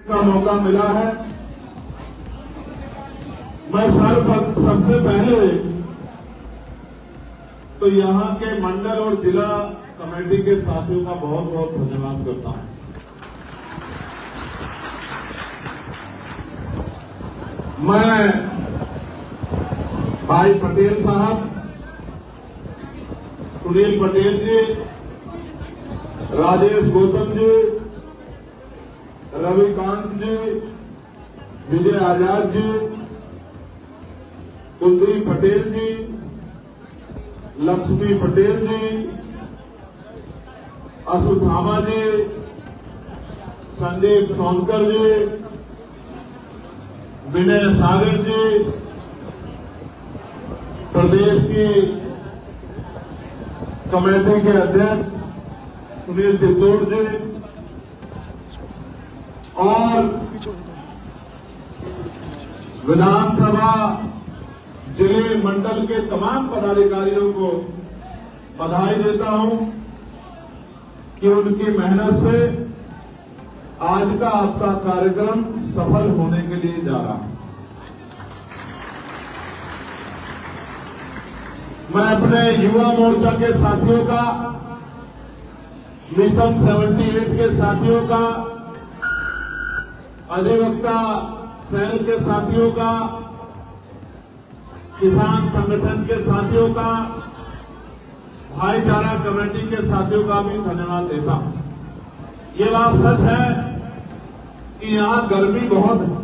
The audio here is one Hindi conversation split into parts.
का मौका मिला है। मैं सबसे पहले तो यहाँ के मंडल और जिला कमेटी के साथियों का बहुत बहुत धन्यवाद करता हूं। मैं भाई पटेल साहब, सुनील पटेल जी, राजेश गौतम जी, रविकांत जी, विजय आजाद जी, कुलदीप पटेल जी, लक्ष्मी पटेल जी, अशुथामा जी, संदीप सोनकर जी, विनय सागर जी, प्रदेश की कमेटी के अध्यक्ष सुनील चित्तौड़ जी और विधानसभा जिले मंडल के तमाम पदाधिकारियों को बधाई देता हूं कि उनकी मेहनत से आज का आपका कार्यक्रम सफल होने के लिए जा रहा है। मैं अपने युवा मोर्चा के साथियों का, मिशन 78 के साथियों का, अधिवक्ता सेल के साथियों का, किसान संगठन के साथियों का, भाईचारा कमेटी के साथियों का भी धन्यवाद देता हूं। ये बात सच है कि यहां गर्मी बहुत है,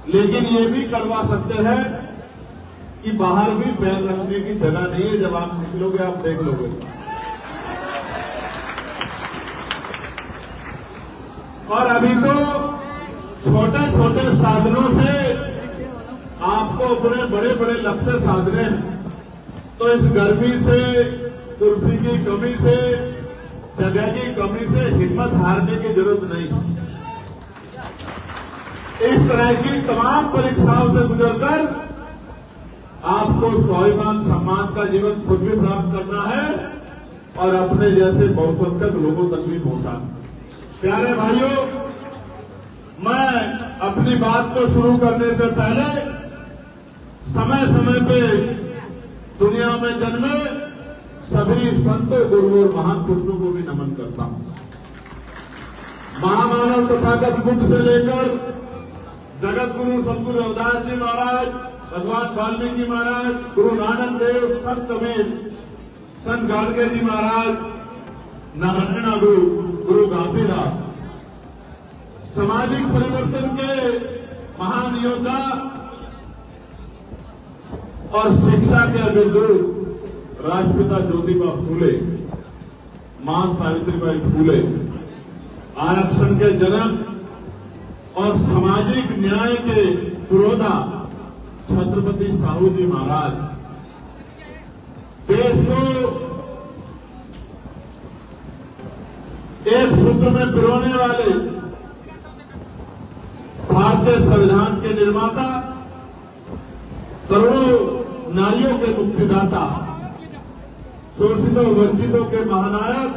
लेकिन ये भी करवा सकते हैं कि बाहर भी पैर रखने की जगह नहीं है। जब आप निकलोगे आप देख लोगे। और अभी तो छोटे छोटे साधनों से आपको अपने बड़े बड़े लक्ष्य साधने हैं। तो इस गर्मी से, कुर्सी की कमी से, जगह की कमी से हिम्मत हारने की जरूरत नहीं। इस तरह की तमाम परीक्षाओं से गुजरकर आपको स्वाभिमान सम्मान का जीवन खुद भी प्राप्त करना है और अपने जैसे बहुसंख्यक लोगों तक भी पहुंचाना। प्यारे भाइयों, मैं अपनी बात को शुरू करने से पहले समय समय पे दुनिया में जन्मे सभी संतों, गुरुओं और महान पुरुषों को भी नमन करता हूं। महामानव तथागत बुद्ध से लेकर जगत गुरु सतगुरु रविदास जी महाराज, भगवान वाल्मीकि महाराज, गुरु नानक देव, संत कबीर, संत गाडगे जी महाराज, नारायण गुरु घासीदास, सामाजिक परिवर्तन के महान योद्धा और शिक्षा के अग्रदूत राष्ट्रपिता ज्योतिबा फूले, मां सावित्रीबाई फूले, आरक्षण के जनक और सामाजिक न्याय के पुरोधा छत्रपति साहू जी महाराज, देश को एक सूत्र में पिरोने वाले भारतीय संविधान के निर्माता, करोड़ों नारियों के मुक्तिदाता, शोषितों वंचितों के महानायक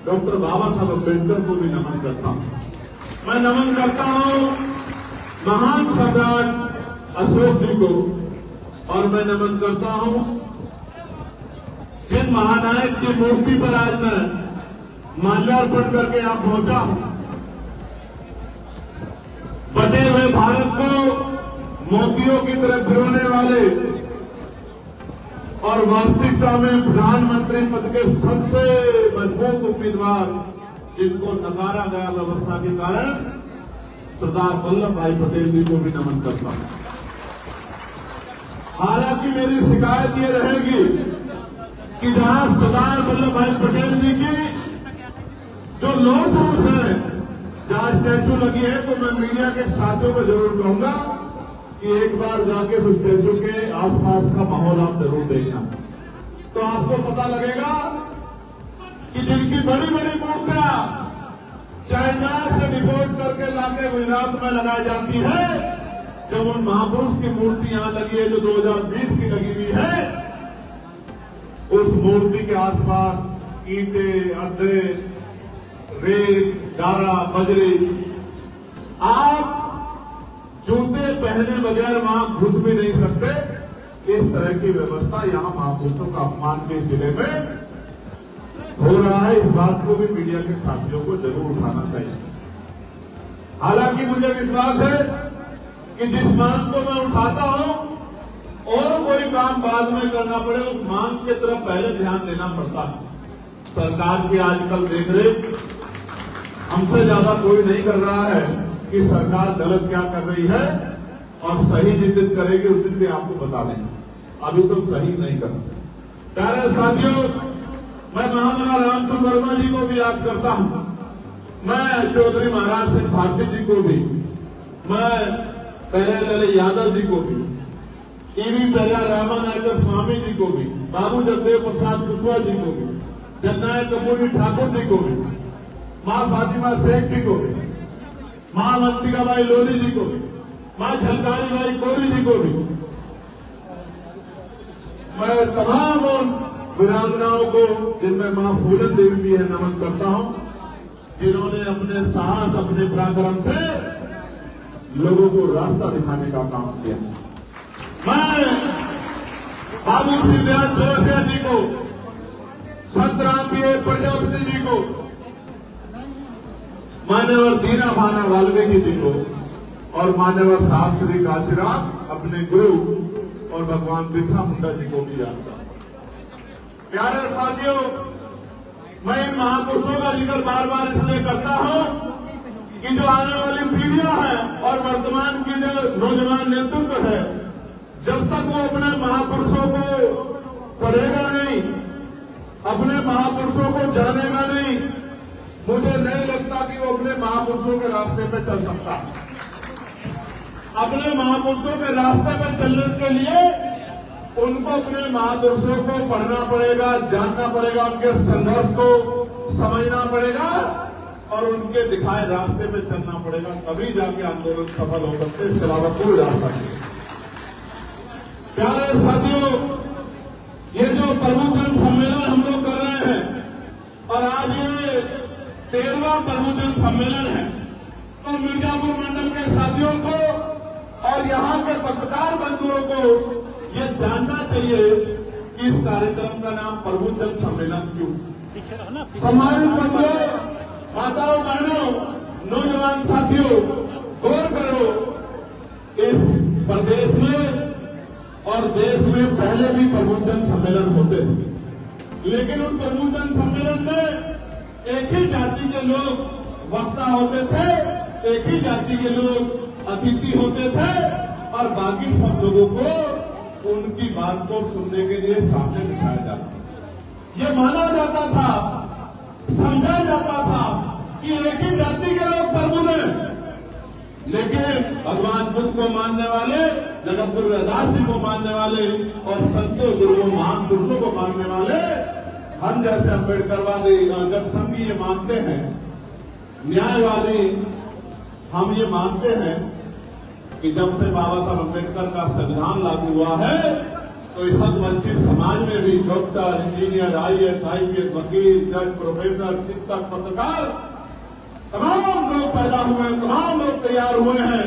डॉक्टर बाबा साहब अम्बेडकर को भी नमन करता हूं। मैं नमन करता हूं महान सम्राट अशोक जी को, और मैं नमन करता हूं जिन महानायक की मूर्ति पर आज मैं माल्यार्पण करके यहां पहुंचा हूं। बटे हुए भारत को मोतियों की तरह पिरोने वाले और वास्तविकता में प्रधानमंत्री पद के सबसे मजबूत उम्मीदवार जिनको नकारा गया व्यवस्था के कारण सरदार वल्लभ भाई पटेल जी को भी नमन करता हूं। हालांकि मेरी शिकायत ये रहेगी कि जहां सरदार वल्लभ भाई पटेल जी की जो लौह पुरुष है जहां स्टैचू लगी है, तो मैं मीडिया के साथियों को जरूर कहूंगा कि एक बार जाके उस स्टैचू के आसपास का माहौल आप जरूर देखना, तो आपको पता लगेगा कि जिनकी बड़ी बड़ी मूर्तियां चाइना से डिपोर्ट करके लाके गुजरात में लगाई जाती है, जब उन महापुरुष की मूर्ति यहां लगी है जो 2020 की लगी हुई है, उस मूर्ति के आसपास ईंटे, अड्डे, रेत, गारा, बजरी आप जूते पहने बगैर वहां घुस भी नहीं सकते। इस तरह की व्यवस्था यहां महापुरुषों का अपमान के जिले में हो रहा है। इस बात को भी मीडिया के साथियों को जरूर उठाना चाहिए। हालांकि मुझे विश्वास है कि जिस मांग को मैं उठाता हूं और कोई काम बाद में करना पड़े, उस मांग की तरफ पहले ध्यान देना पड़ता है। सरकार की आजकल देख रेख हमसे ज्यादा कोई नहीं कर रहा है कि सरकार गलत क्या कर रही है, और सही जिस दिन करेगी उस दिन भी आपको बता देंगे। अभी तो सही नहीं कर रहे। प्यारे साथियों, मैं महामना रामचंद्र वर्मा जी को भी याद करता हूं, मैं चौधरी महाराज सिंह भारती जी को भी, मैं प्यारेलाल यादव जी को भी, ईवी प्रजा रामानायकर स्वामी जी को भी, बाबू जगदेव प्रसाद कुशवाहा जी को भी, जननायक कपूरी ठाकुर जी को भी, मां फातिमा शेख जी को भी, मां मंतिकाबाई लोधी जी को भी, मां झलकारी बाई कोरी जी को भी, मैं तमाम वीरांगनाओं को, जिनमें मां फूलन देवी भी है, नमन करता हूं, जिन्होंने अपने साहस, अपने पराक्रम से लोगों को रास्ता दिखाने का काम किया। मैं बाबू श्री व्यास जोशिया जी को, संत रामप्रिय प्रजापति जी को, मान्यवर दीना भाना वाल्मीकि जी को और मान्यवर साहब श्री काशीराम अपने गुरु और भगवान बिरसा मुंडा जी को भी याद करता हूं। प्यारे साथियों, मैं इन महापुरुषों का जिक्र बार बार इसलिए करता हूं कि जो आने वाली पीढ़ियां हैं और वर्तमान की जो नौजवान नेतृत्व है, जब तक वो अपने महापुरुषों को पढ़ेगा नहीं, अपने महापुरुषों को जानेगा नहीं, मुझे नहीं लगता कि वो अपने महापुरुषों के रास्ते पे चल सकता। अपने महापुरुषों के रास्ते पर चलने के लिए उनको अपने महापुरुषों को पढ़ना पड़ेगा, जानना पड़ेगा, उनके संघर्ष को समझना पड़ेगा और उनके दिखाए रास्ते पे चलना पड़ेगा, तभी जाके आंदोलन सफल हो सकते। इसके अलावा कोई रास्ता नहीं। प्यारे साथियों, ये जो प्रमुख सम्मेलन हम लोग कर रहे हैं और आज ये 13वां प्रमुख सम्मेलन है, तो मिर्जापुर मंडल के साथियों को और यहाँ के पत्रकार बंधुओं को ये जानना चाहिए कि इस कार्यक्रम का नाम प्रमुख जन सम्मेलन क्यों। सम्मानित बंधुओं, माताओं, बहनों, नौजवान साथियों, गौर करो, इस प्रदेश में और देश में पहले भी प्रमुख जन सम्मेलन होते थे, लेकिन उन प्रमुख जन सम्मेलन में एक ही जाति के लोग वक्ता होते थे, एक ही जाति के लोग अतिथि होते थे और बाकी सब लोगों को उनकी बात को सुनने के लिए सामने बिठाया जाता। ये माना जाता था, समझा जाता था कि एक ही जाति के लोग प्रभु हैं, लेकिन भगवान बुद्ध को मानने वाले, जगत गुरु रविदास जी को मानने वाले और संतों गुरुओं महान पुरुषों को मानने वाले हम जैसे अम्बेडकरवादी जब संघी ये मानते हैं, न्यायवादी हम ये मानते हैं कि जब से बाबा साहब अम्बेडकर का संविधान लागू हुआ है, तो इस वंचित समाज में भी डॉक्टर, इंजीनियर, IAS, IPS, वकील, जज, प्रोफेसर, शिक्षक, पत्रकार, तमाम लोग पैदा हुए हैं, तमाम लोग तैयार हुए हैं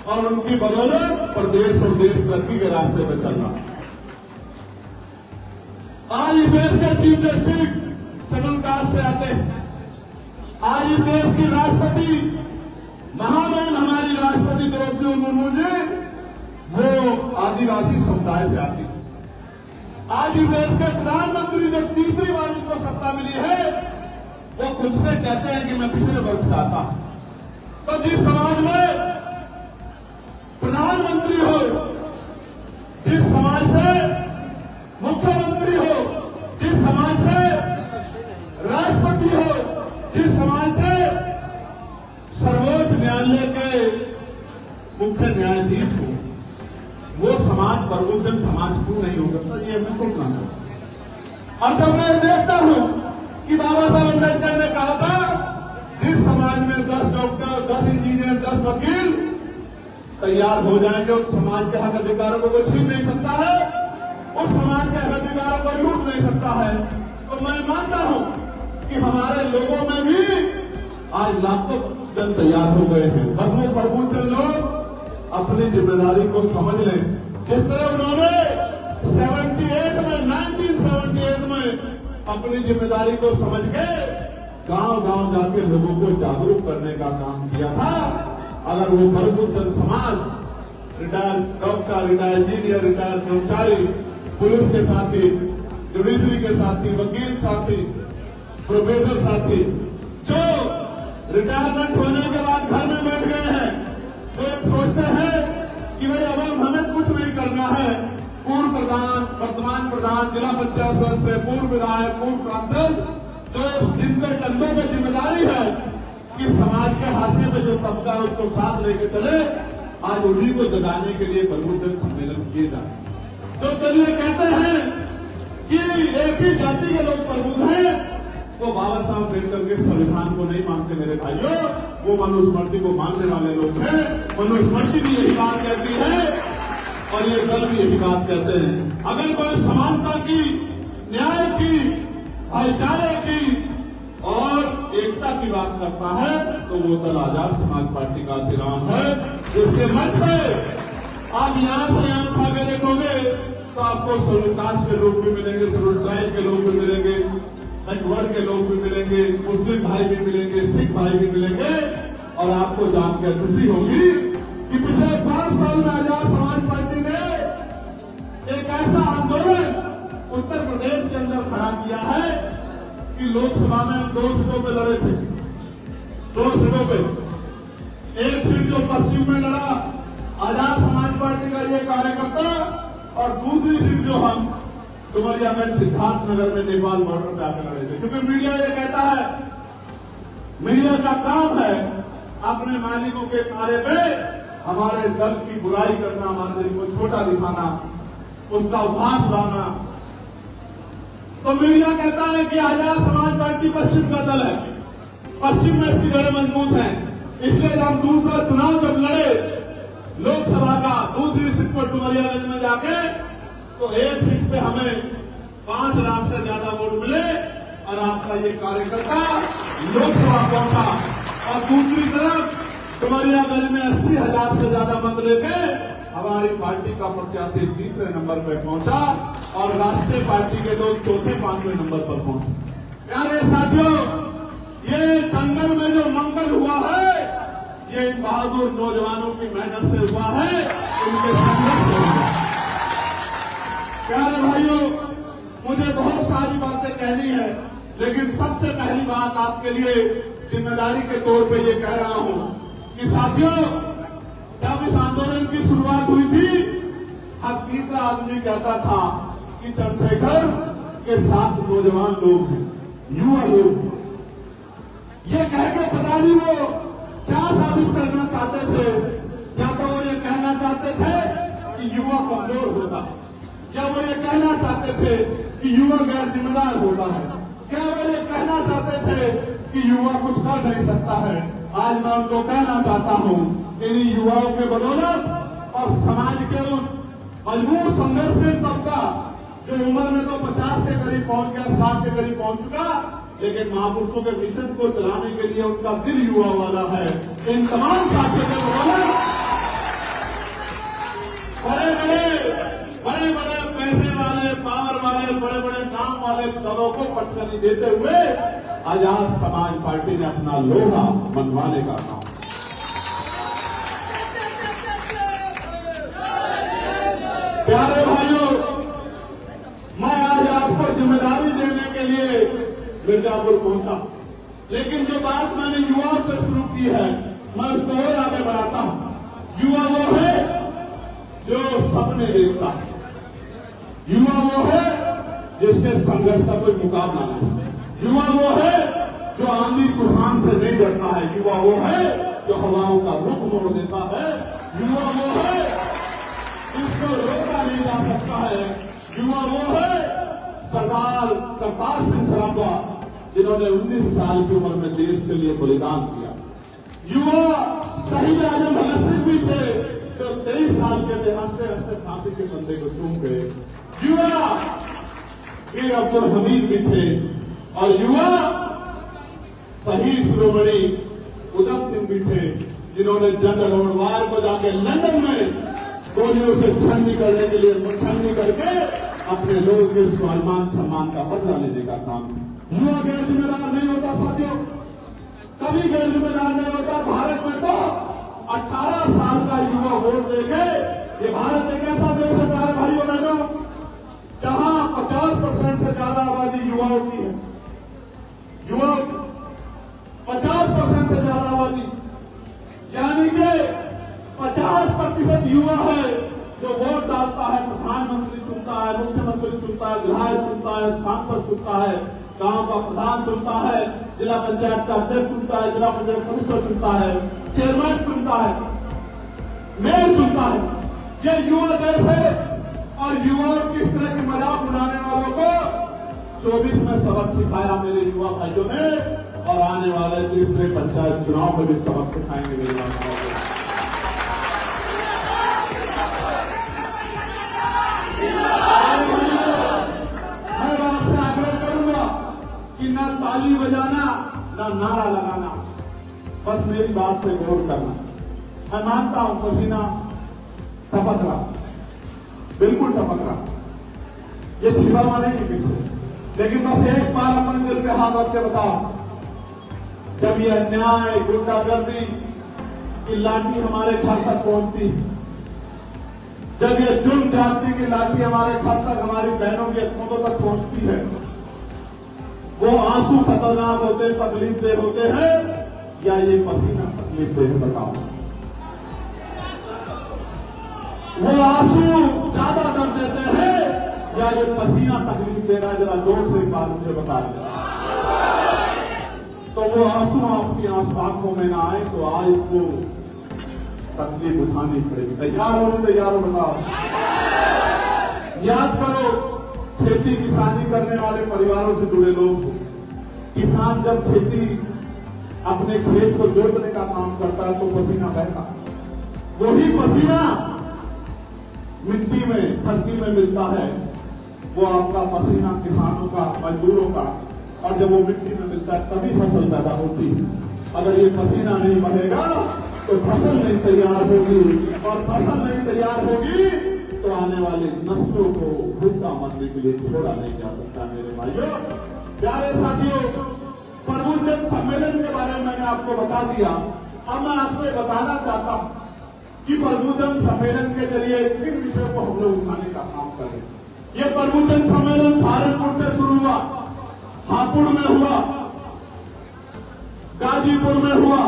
और उनकी बदौलत प्रदेश और देश तरक्की के रास्ते पर चल रहा है। आज इस देश के चीफ जस्टिस शेड्यूल कास्ट से आते हैं। आज इस देश की राष्ट्रपति महामहिम हमारी राष्ट्रपति द्रौपदी मुर्मू जी, वो आदिवासी समुदाय से आती है। आज इस देश के प्रधानमंत्री जो तीसरी बार इनको सत्ता मिली है, वो खुद से कहते हैं कि मैं पिछले वर्ग से आता हूं। तो जिस समाज में प्रधानमंत्री हो, जिस समाज से मुख्यमंत्री हो, जिस समाज से राष्ट्रपति हो, जिस समाज से सर्वोच्च न्यायालय के मुख्य न्यायाधीश हो, वो समाज प्रबुद्धन समाज क्यों नहीं हो सकता, ये हमें सोचना चाहिए। और जब मैं देखता हूं कि बाबा साहब अम्बेडकर ने कहा था, जिस समाज में 10 डॉक्टर, 10 इंजीनियर, 10 वकील तैयार हो जाएंगे, उस समाज के हक अधिकारों को कोई छीन नहीं सकता है, उस समाज के हक अधिकारों को लूट नहीं सकता है। तो मैं मानता हूं कि हमारे लोगों में भी आज लाखों जन तैयार हो गए हैं। बस वो प्रबुद्धजन लोग अपनी जिम्मेदारी को समझ लें। जिस तरह उन्होंने 1978 में अपनी जिम्मेदारी को समझ के गांव-गांव जाके लोगों को जागरूक करने का काम किया था, अगर वो प्रबुद्धजन समाज, retired doctor, retired engineer, retired कर्मचारी, पुलिस के साथी, जुडिशरी के साथी, वकील साथी, प्रोफेसर साथी, जो रिटायरमेंट होने के बाद घर में बैठ गए हैं, तो सोचते हैं कि भाई अब हमें कुछ नहीं करना है। पूर्व प्रधान, वर्तमान प्रधान, जिला पंचायत सदस्य, पूर्व विधायक, पूर्व सांसद, जो जिनके कंधों में जिम्मेदारी है कि समाज के हाशिए पे जो तबका है उसको साथ लेके चले, आज उन्हीं को जगाने के लिए प्रबुद्धजन सम्मेलन किए जाए। तो चलिए कहते हैं कि एक ही जाति के लोग प्रबुद्ध हैं, वो बाबा साहब अम्बेडकर के संविधान को नहीं मानते मेरे भाइयों, वो मनुस्मृति को मानने वाले लोग हैं। मनुस्मृति भी यही बात कहती है और ये दल भी यही बात कहते हैं। अगर कोई समानता की, न्याय की, भाईचारे की और एकता की बात करता है तो वो दल आजाद समाज पार्टी का श्रीराम है। इसके मत से आप यहां से यहां आगे देखोगे तो आपको शेड्यूल कास्ट के लोग भी मिलेंगे, शेड्यूल ट्राइब के लोग भी मिलेंगे, बैकवर्ड के लोग भी मिलेंगे, मुस्लिम भाई भी मिलेंगे, सिख भाई भी मिलेंगे। और आपको जानकर खुशी होगी कि पिछले 5 साल में आजाद समाज पार्टी ने एक ऐसा आंदोलन उत्तर प्रदेश के अंदर खड़ा किया है कि लोकसभा में हम 2 सीटों पे लड़े थे, 2 सीटों पे। एक सीट जो पश्चिम में लड़ा आजाद समाज पार्टी का ये कार्यकर्ता, और दूसरी सीट जो हम डुमरिया में सिद्धार्थनगर में नेपाल बॉर्डर पे आकर लड़े थे। क्योंकि मीडिया ये कहता है, मीडिया का काम है अपने मालिकों के नारे पे हमारे दल की बुराई करना, हमारे दल को छोटा दिखाना, उसका उपहास उड़ाना। तो मीडिया कहता है कि आजाद समाज पार्टी पश्चिम का दल है, पश्चिम में इसकी जड़ें मजबूत हैं, इसलिए हम दूसरा चुनाव जब लड़े लोकसभा का, दूसरी सीट पर डुमरियागंज में जाके, तो एक सीट पे हमें 5 लाख से ज्यादा वोट मिले और आपका ये कार्यकर्ता लोकसभा पहुंचा। और दूसरी तरफ डुमरियागंज में 80,000 से ज्यादा मत लेके हमारी पार्टी का प्रत्याशी तीसरे नंबर पर पहुंचा और राष्ट्रीय पार्टी के लोग चौथे 5वें नंबर पर पहुंचे। प्यारे साथियों, ये जंगल में जो मंगल हुआ है, ये इन बहादुर नौजवानों की मेहनत से हुआ है, इनके संघर्ष से हुआ। प्यारे भाइयों, मुझे बहुत सारी बातें कहनी है, लेकिन सबसे पहली बात आपके लिए जिम्मेदारी के तौर पे ये कह रहा हूं कि साथियों, जब इस आंदोलन की शुरुआत हुई थी, हर तीसरा आदमी कहता था कि चंद्रशेखर के साथ नौजवान लोग हैं, युवा लोग हैं। ये कह के पता नहीं वो क्या साबित करना चाहते थे। या तो वो ये कहना चाहते थे कि युवा कमजोर होता है, क्या वो ये कहना चाहते थे कि युवा गैर जिम्मेदार होता है, क्या वो ये कहना चाहते थे कि युवा कुछ कर नहीं सकता है। आज मैं उनको कहना चाहता हूं, इन्हीं युवाओं के बदौलत और समाज के उस मजबूर संघर्षशील तबका जो उम्र में तो 50 के करीब पहुंच गया, 60 के करीब पहुंच चुका, लेकिन महापुरुषों के मिशन को चलाने के लिए उनका दिल युवा वाला है। इन तमाम साथियों के बदौलत बड़े बड़े पैसे वाले, पावर वाले, बड़े बड़े काम वाले दलों को पटखनी देते हुए आजाद समाज पार्टी ने अपना लोहा मनवाने का काम। प्यारे भाइयों, मैं आज आपको जिम्मेदारी देने के लिए मिर्जापुर पहुंचा, लेकिन जो बात मैंने युवाओं से शुरू की है, मैं उसको और आगे बढ़ाता हूं। युवा वो है जो सपने देखता है, युवा वो है जिसके संघर्ष का कोई मुकाबला नहीं, युवा वो है जो आंधी तूफान से नहीं डरता है, युवा वो है जो हवाओं का रुख मोड़ देता है, युवा वो है जिसको रोका नहीं जा सकता है, युवा वो है सरदार करतार सिंह सराफा जिन्होंने 19 साल की उम्र में देश के लिए बलिदान किया। युवा शहीद आजम भगत सिंह भी थे जो 23 साल के थे, हंसते हंसते फांसी के बंदे को चूम गए। युवा वीर अब्दुल हमीद भी थे और युवा शहीद शिरोमणि उधम सिंह सिंह भी थे जिन्होंने जनरल ओडवार को जाके लंदन में गोलियों से छलनी करने के लिए छलनी करके अपने लोगों के स्वाभिमान सम्मान का बदला लेने का काम किया। युवा गैर जिम्मेदार नहीं होता साथियों, कभी गैर जिम्मेदार नहीं होता। भारत में तो 18 साल का युवा वोट देके, ये भारत एक ऐसा देश है प्यारे भाइयों बहनों जहां 50% से ज्यादा आबादी युवाओं की है। युवक 50% से ज्यादा आबादी, यानी कि 50% युवा है जो वोट डालता है, प्रधानमंत्री चुनता है, मुख्यमंत्री चुनता है, विधायक चुनता है, सांसद चुनता है, गांव का प्रधान चुनता है, जिला पंचायत का अध्यक्ष चुनता है, जिला पंचायत सदस्य चुनता है, चेयरमैन चुनता है, मेयर चुनता है। ये युवा देश है और युवाओं की इस तरह की मजाक उड़ाने वालों को 24 में सबक सिखाया मेरे युवा भाइयों ने, और आने वाले तीसरे पंचायत चुनाव में भी सबक सिखाएंगे मेरे युवा भाइयों को। मैं आपसे आग्रह करूंगा कि न ताली बजाना न नारा लगाना, बस मेरी बात पे गौर करना। मैं मानता हूं पसीना टपक रहा, बिल्कुल टपक रहा, ये छिपा हुआ नहीं है किससे, लेकिन बस एक बार अपने दिल पे हाथ रख के बताओ, जब ये अन्याय गुंडागर्दी की लाठी हमारे घर तक पहुंचती, जब ये जुल्म जाति की लाठी हमारे घर तक, हमारी बहनों की अस्मतों तक पहुंचती है, वो आंसू खतरनाक होते, तकलीफ दे होते हैं, या ये पसीना तकलीफ दे, बताओ। वो आंसू ज्यादा दर्द देते हैं या ये पसीना तकलीफ दे रहा है? जरा जोर से एक बात मुझे बता दें। तो वो आंसू आपकी आंखों में ना आए तो आज को तकलीफ उठानी पड़ेगी। तैयार हो नहीं तैयार हो बताओ। याद करो, खेती किसानी करने वाले परिवारों से जुड़े लोग, किसान जब खेती अपने खेत को जोतने का काम करता है तो पसीना बहता, वही पसीना मिट्टी में धरती में मिलता है, वो आपका पसीना किसानों का, मजदूरों का, और जब वो मिट्टी में मिलता है तभी फसल पैदा होती है। अगर ये पसीना नहीं बहेगा तो फसल नहीं तैयार होगी, और फसल नहीं तैयार होगी तो आने वाली नस्लों को भूखा मरने के लिए छोड़ा नहीं जा सकता। मेरे भाइयों, प्यारे साथियों, प्रबुद्धजन सम्मेलन के बारे में मैंने आपको बता दिया। अब मैं आपको बताना चाहता हूं कि प्रबुद्धजन सम्मेलन के जरिए किन विषयों को हम लोग उठाने का काम करें। ये प्रबुद्धजन सम्मेलन सहारनपुर से शुरू हुआ, हापुड़ में हुआ, गाजीपुर में हुआ,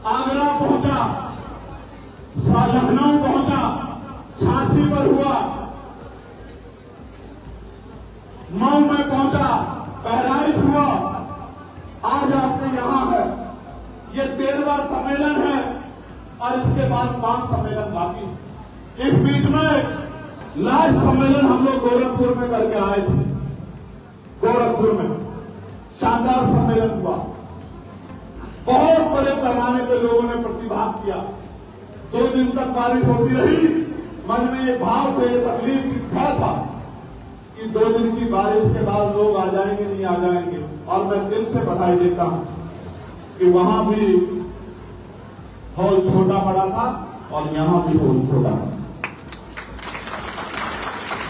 आगरा पहुंचा, लखनऊ पहुंचा, झांसी पर हुआ, मऊ में पहुंचा, बहराइच हुआ, आज आपके यहां है। ये 13वां सम्मेलन है और इसके बाद 5 सम्मेलन बाकी। इस बीच में लास्ट सम्मेलन हम लोग गोरखपुर में करके आए थे। गोरखपुर में शानदार सम्मेलन हुआ, बहुत बड़े पैमाने पर लोगों ने प्रतिभाग किया। 2 दिन तक बारिश होती रही, मन में एक भाव थे, तकलीफ था कि 2 दिन की बारिश के बाद लोग आ जाएंगे नहीं आ जाएंगे। और मैं दिल से बधाई देता हूं कि वहां भी हॉल छोटा पड़ा था और यहां भी हॉल छोटा था।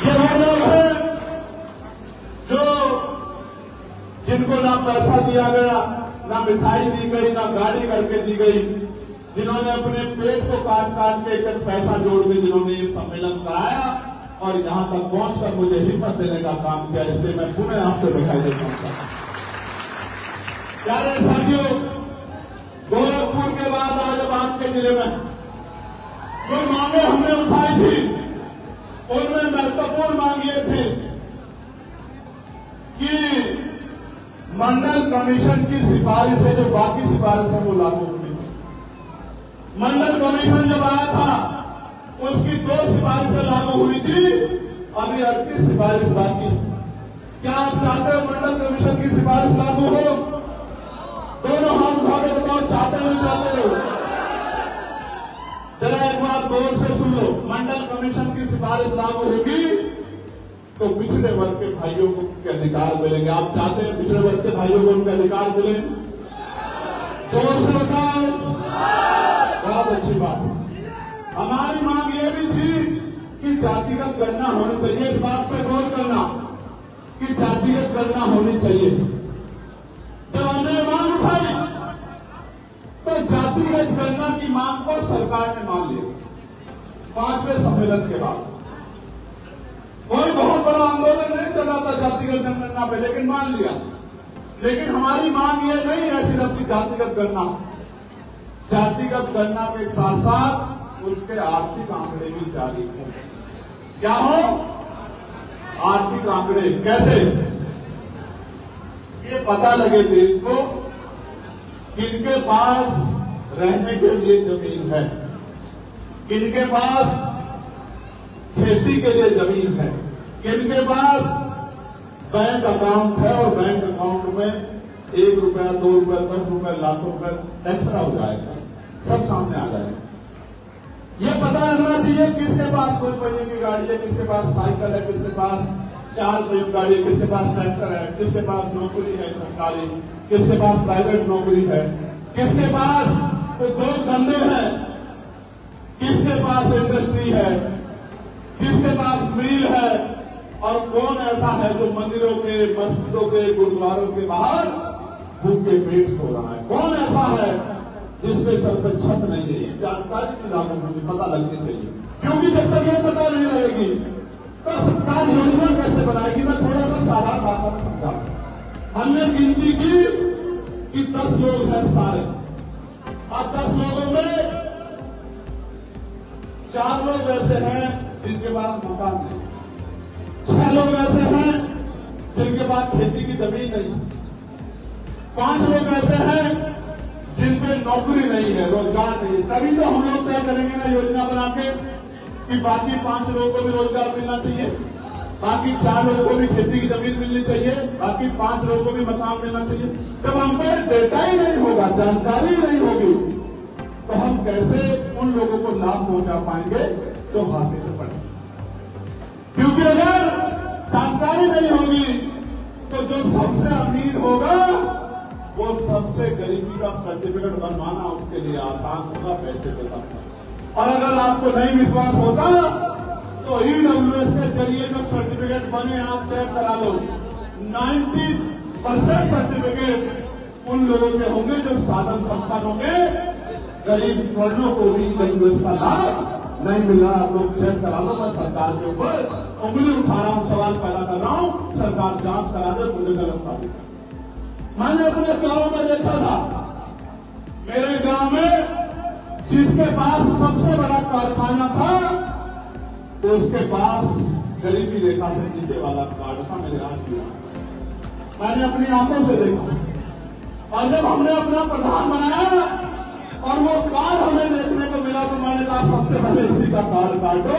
ये वो लोग हैं जो जिनको ना पैसा दिया गया, ना मिठाई दी गई, ना गाड़ी करके दी गई, जिन्होंने अपने पेट को काट काट के एक पैसा जोड़ के जिन्होंने ये सम्मेलन कराया और यहां तक पहुंचकर मुझे हिम्मत देने का काम किया, इसलिए मैं पुनः आपसे बधाई देता हूं। प्यारे साथियों, गोरखपुर के बाद आज आपके जिले में जो मांगे हमने उठाई थी, उनमें महत्वपूर्ण मांग ये थी कि मंडल कमीशन की सिफारिशें जो बाकी सिफारिशें वो लागू होनी थी। मंडल कमीशन जब आया था उसकी 2 सिफारिशें लागू हुई थी, अभी 38 सिफारिश बाकी। क्या आप चाहते हो मंडल कमीशन की सिफारिश लागू हो? दोनों हाथ उठा के बताओ, चाहते हो नहीं चाहते हो? जरा एक बार गौर से सुन लो। मंडल कमीशन की सिफारिश लागू होगी तो पिछड़े वर्ग के भाइयों को के अधिकार मिलेंगे। आप चाहते हैं पिछड़े वर्ग के भाइयों को उनके अधिकार मिले? जोर से बताओ। गणना होनी चाहिए। इस बात पर गौर करना कि जातिगत गणना होनी चाहिए। जब हमने मांग उठाई तो जातिगत गणना की मांग को सरकार ने मान लिया। 5वें सम्मेलन के बाद कोई बहुत बड़ा आंदोलन नहीं चल रहा था जातिगत गणना पे, लेकिन मान लिया। लेकिन हमारी मांग ये नहीं है सिर्फ की जातिगत गणना, जातिगत गणना के साथ साथ उसके आर्थिक आंकड़े भी जारी हो। क्या हो? आर्थिक आंकड़े। कैसे? ये पता लगे देश को किनके पास रहने के लिए जमीन है, किनके पास खेती के लिए जमीन है, किनके पास बैंक अकाउंट है और बैंक अकाउंट में 1 रुपया, 2 रुपया, 10 रुपया, लाखों रुपया एक्स्ट्रा हो जाएगा, सब सामने आ जाएगा। ये पता रहना चाहिए किसके पास 2 पहिए की गाड़ी है, किसके पास साइकिल है, किसके पास 4 पहिए की गाड़ी है, किसके पास ट्रैक्टर है, किसके पास नौकरी है सरकारी, किसके पास प्राइवेट नौकरी है, किसके पास तो 2 धंधे हैं, किसके पास इंडस्ट्री है, किसके पास मिल है, और कौन ऐसा है जो मंदिरों के, मस्जिदों के, गुरुद्वारों के बाहर भूखे पेट सो रहा है। कौन ऐसा है जिसके सर पर छत नहीं है? जानकारी की लागू मुझे पता लगनी चाहिए, क्योंकि जब तक ये पता नहीं रहेगी तो सरकार योजना कैसे बनाएगी। मैं थोड़ा सा साधारण भाषा में समझा। हमने गिनती की कि 10 लोग हैं सारे, और 10 लोगों में 4 लोग ऐसे हैं जिनके पास मकान नहीं, 6 लोग ऐसे हैं जिनके पास खेती की जमीन नहीं, 5 लोग ऐसे हैं जिनपे नौकरी नहीं है, रोजगार नहीं है। तभी तो हम लोग तय करेंगे ना योजना बना के कि बाकी 5 लोगों को भी रोजगार मिलना चाहिए, बाकी 4 लोगों को भी खेती की जमीन मिलनी चाहिए, बाकी 5 लोगों को भी मकान मिलना चाहिए। जब हम पे डेटा ही नहीं होगा, जानकारी नहीं होगी, तो हम कैसे उन लोगों को लाभ पहुंचा पाएंगे जो हासिल पड़े। क्योंकि अगर जानकारी नहीं होगी तो जो सबसे अमीर होगा वो सबसे गरीबी का सर्टिफिकेट बनवाना उसके लिए आसान होगा, पैसे देगा। और अगर आपको नहीं विश्वास होता तो ईडब्ल्यूएस के जरिए जो सर्टिफिकेट बने आप चेक करा लो। 90% सर्टिफिकेट उन लोगों के होंगे जो साधन संपन्न होंगे, गरीब स्वर्णों को भी ईडब्ल्यूएस का लाभ नहीं मिल रहा। आप लोग चेक करा लो। मैं सरकार के ऊपर उंगली उठा रहा हूं, सवाल पैदा कर रहा हूं, सरकार जांच करा दे, मुझे गलत साबित है। मैंने अपने गांव में देखा था, मेरे गांव में जिसके पास सबसे बड़ा कारखाना था तो उसके पास गरीबी रेखा से नीचे वाला कार्ड था। मेरे हाथ में मैंने अपनी आंखों से देखा। और जब हमने अपना प्रधान बनाया और वो कार्ड हमें देखने को मिला तो मैंने कहा सबसे पहले इसी का कार्ड काटो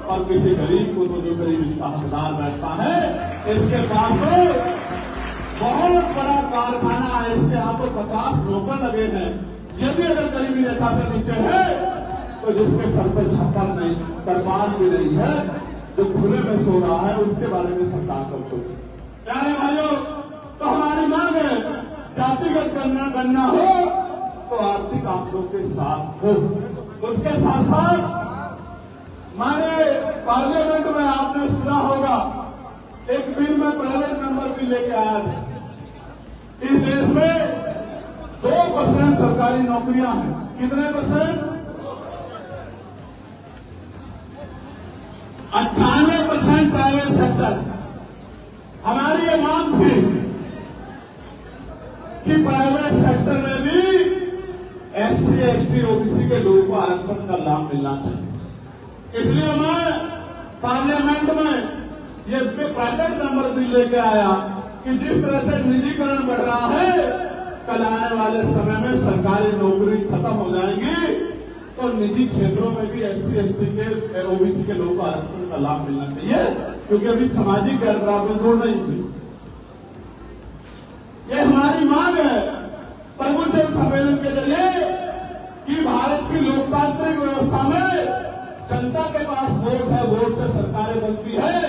और किसी गरीब को, तो जो गरीब इसका हकदार बैठता है, इसके पास तो बहुत बड़ा कारखाना है, इसके यहाँ तो 50 नौकर लगे हैं। ये भी अगर गरीबी रेखा से नीचे है तो जिसके सर पर छप्पर नहीं, तरपाल भी नहीं है, जो खुले में सो रहा है, उसके बारे में सरकार को सोचे। प्यारे भाइयों, तो हमारी मांग है जातिगत गणना हो तो आर्थिक आंकड़ों के साथ हो। उसके साथ साथ मैंने पार्लियामेंट में आपने सुना होगा एक बिल में प्राइवेट मेंबर भी लेके आया था। इस देश में 2% सरकारी नौकरियां हैं। कितने %? 98% प्राइवेट सेक्टर। हमारी ये मांग थी कि प्राइवेट सेक्टर में भी SC, ST, OBC के लोगों को आरक्षण का लाभ मिलना चाहिए। इसलिए मैं पार्लियामेंट में ये प्राइवेट मेंबर बिल लेके आया कि जिस तरह से निजीकरण बढ़ रहा है, कल आने वाले समय में सरकारी नौकरी खत्म हो जाएंगी तो निजी क्षेत्रों में भी SC, ST के, OBC के लोगों को आरक्षण का लाभ मिलना चाहिए, क्योंकि अभी सामाजिक गैर बराबरी दूर नहीं हुई। ये हमारी मांग है प्रबुद्ध सम्मेलन के जरिए कि भारत की लोकतांत्रिक व्यवस्था में जनता के पास वोट है, वोट से सरकारें बनती है,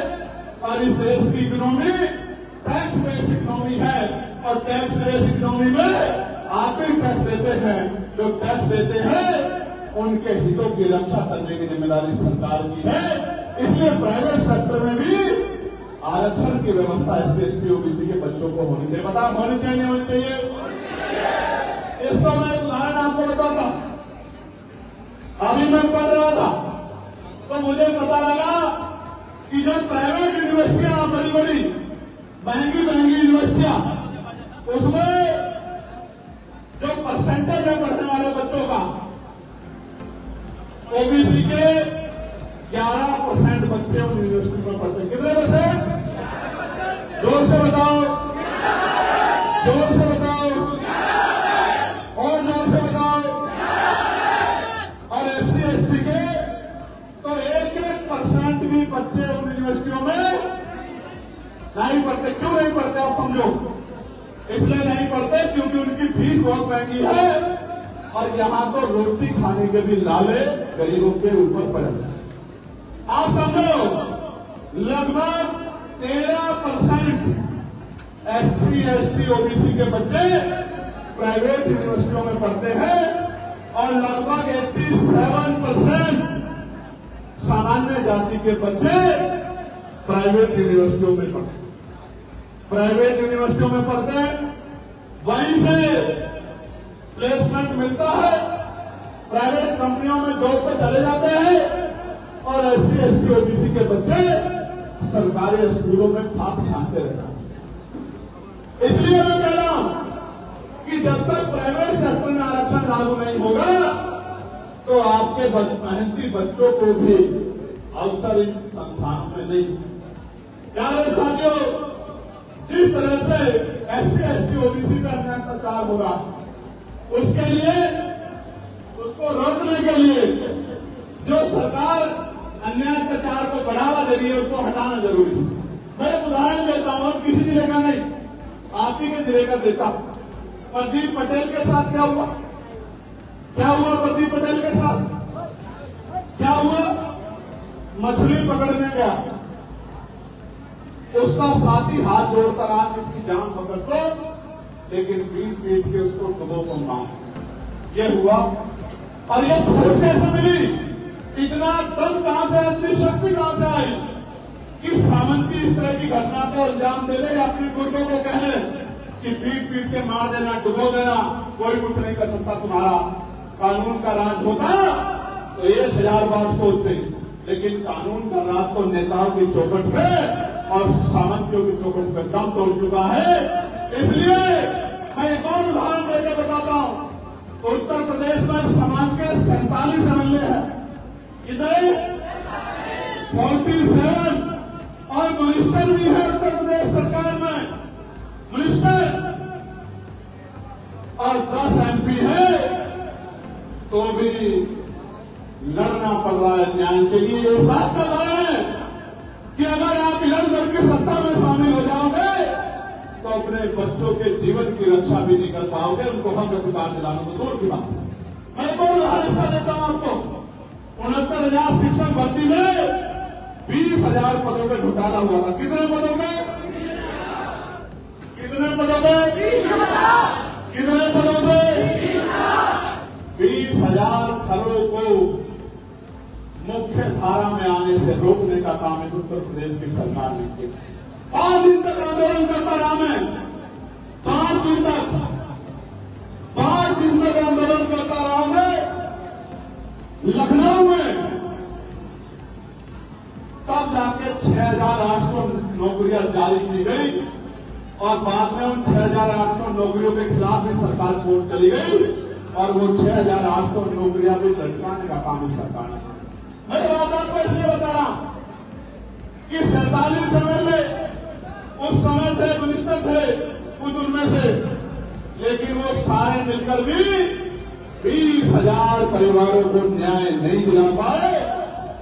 और इस देश की इकोनॉमी टैक्स बेस्ड इकोनॉमी है, और टैक्स बेस्ड इकोनॉमी में आप ही टैक्स देते हैं। जो टैक्स देते हैं उनके हितों की रक्षा करने की जिम्मेदारी सरकार की है। इसलिए प्राइवेट सेक्टर में भी आरक्षण की व्यवस्था SC ST OBC के बच्चों को होनी चाहिए। बता होनी चाहिए नहीं होनी चाहिए? इसका मैं एक उदाहरण आपको बताता। अभी मैं पढ़ रहा था तो मुझे पता लगा कि जो प्राइवेट यूनिवर्सिटियां बड़ी बड़ी महंगी यूनिवर्सिटियां, उसमें जो परसेंटेज है पढ़ने वाले बच्चों का, OBC के 11% बच्चे उन यूनिवर्सिटी में पढ़ते हैं। कितने %? जोर से बताओ, जोर से बताओ, और जोर से बताओ। और SC ST के तो 1% भी बच्चे उन यूनिवर्सिटियों में नहीं पढ़ते। क्यों नहीं पढ़ते आप समझो? इसलिए नहीं पढ़ते क्योंकि उनकी फीस बहुत महंगी है और यहां तो रोटी खाने के भी लाले गरीबों के ऊपर पड़े। आप समझो लगभग 13% SC ST OBC के बच्चे प्राइवेट यूनिवर्सिटियों में पढ़ते हैं और लगभग 87% सामान्य जाति के बच्चे प्राइवेट यूनिवर्सिटियों में पढ़ते हैं। प्राइवेट यूनिवर्सिटियों में पढ़ते हैं, वहीं से प्लेसमेंट मिलता है, प्राइवेट कंपनियों में जॉब पे चले जाते हैं और SC ST OBC के बच्चे सरकारी स्कूलों में खाप छानते रहते हैं। इसलिए मैं कह रहा हूं कि जब तक प्राइवेट सेक्टर में आरक्षण लागू नहीं होगा तो आपके मेहनती बच्चों को भी अवसर इन संस्थानों में नहीं। प्यारे साथियों, जिस तरह से SC ST OBC का अन्याय प्रचार हो रहा है, उसके लिए, उसको रोकने के लिए जो सरकार अन्याय प्रचार को बढ़ावा दे रही है उसको हटाना जरूरी है। मैं एक उदाहरण देता हूं, किसी जिले का नहीं, आप ही के जिले का देता हूं। प्रदीप पटेल के साथ क्या हुआ? क्या हुआ प्रदीप पटेल के साथ? क्या हुआ? मछली पकड़ने गया, उसका साथी हाथ जोड़कर आज इसकी जान पकड़ दो, लेकिन पीट के उसको डुबो को मार। ये हुआ। और ये खोज कैसे मिली? इतना दम कहां से, इतनी शक्ति कहां से आई कि सामंती इस तरह की घटना को अंजाम देने या अपने गुर्दों को कहने कि पीट के मार देना, डुबो देना, कोई कुछ नहीं कर सकता तुम्हारा। कानून का राज होता तो 1000 बार सोचते, लेकिन कानून का राज तो नेताओं की चौखट पे और सामंतियों की चौखट पे दम तोड़ चुका है। इसलिए मैं एक और उदाहरण देकर बताता हूं। उत्तर प्रदेश में समाज के 47 MLA हैं, कितने? 47, और मिनिस्टर भी है उत्तर प्रदेश सरकार में, मिनिस्टर, और 10 MP है, तो भी लड़ना पड़ रहा है न्याय के लिए। ये बात कर रहे हैं कि अगर आप इधर करके सत्ता में शामिल हो जाओगे तो अपने बच्चों के जीवन की रक्षा भी नहीं कर पाओगे, उनको हक अधिकार दिलाने को दूर की बात है। मैं तो उदाहरण इसका देता हूं आपको। 69,000 शिक्षक भर्ती में 20,000 पदों पर घोटाला हुआ था। कितने पदों में? कितने पदों में? कितने पदों में? 20,000 खरों को मुख्य धारा में आने से रोकने का काम इस उत्तर प्रदेश की सरकार ने किया। 5 दिन तक आंदोलन करता रहा मैं, 5 दिन तक आंदोलन करता रहा मैं लखनऊ में। तब जाके 6,800 नौकरियां जारी की गई और बाद में उन 6,800 नौकरियों के खिलाफ भी सरकार कोर्ट चली गई और वो 6,800 नौकरियां भी लटकाने का काम इस सरकार ने। मैं बात आपको इसलिए बता रहा हूं कि 47 MLA उस समय थे, मिनिस्टर थे कुछ उनमें से, लेकिन वो सारे मिलकर भी 20,000 परिवारों को न्याय नहीं दिला पाए।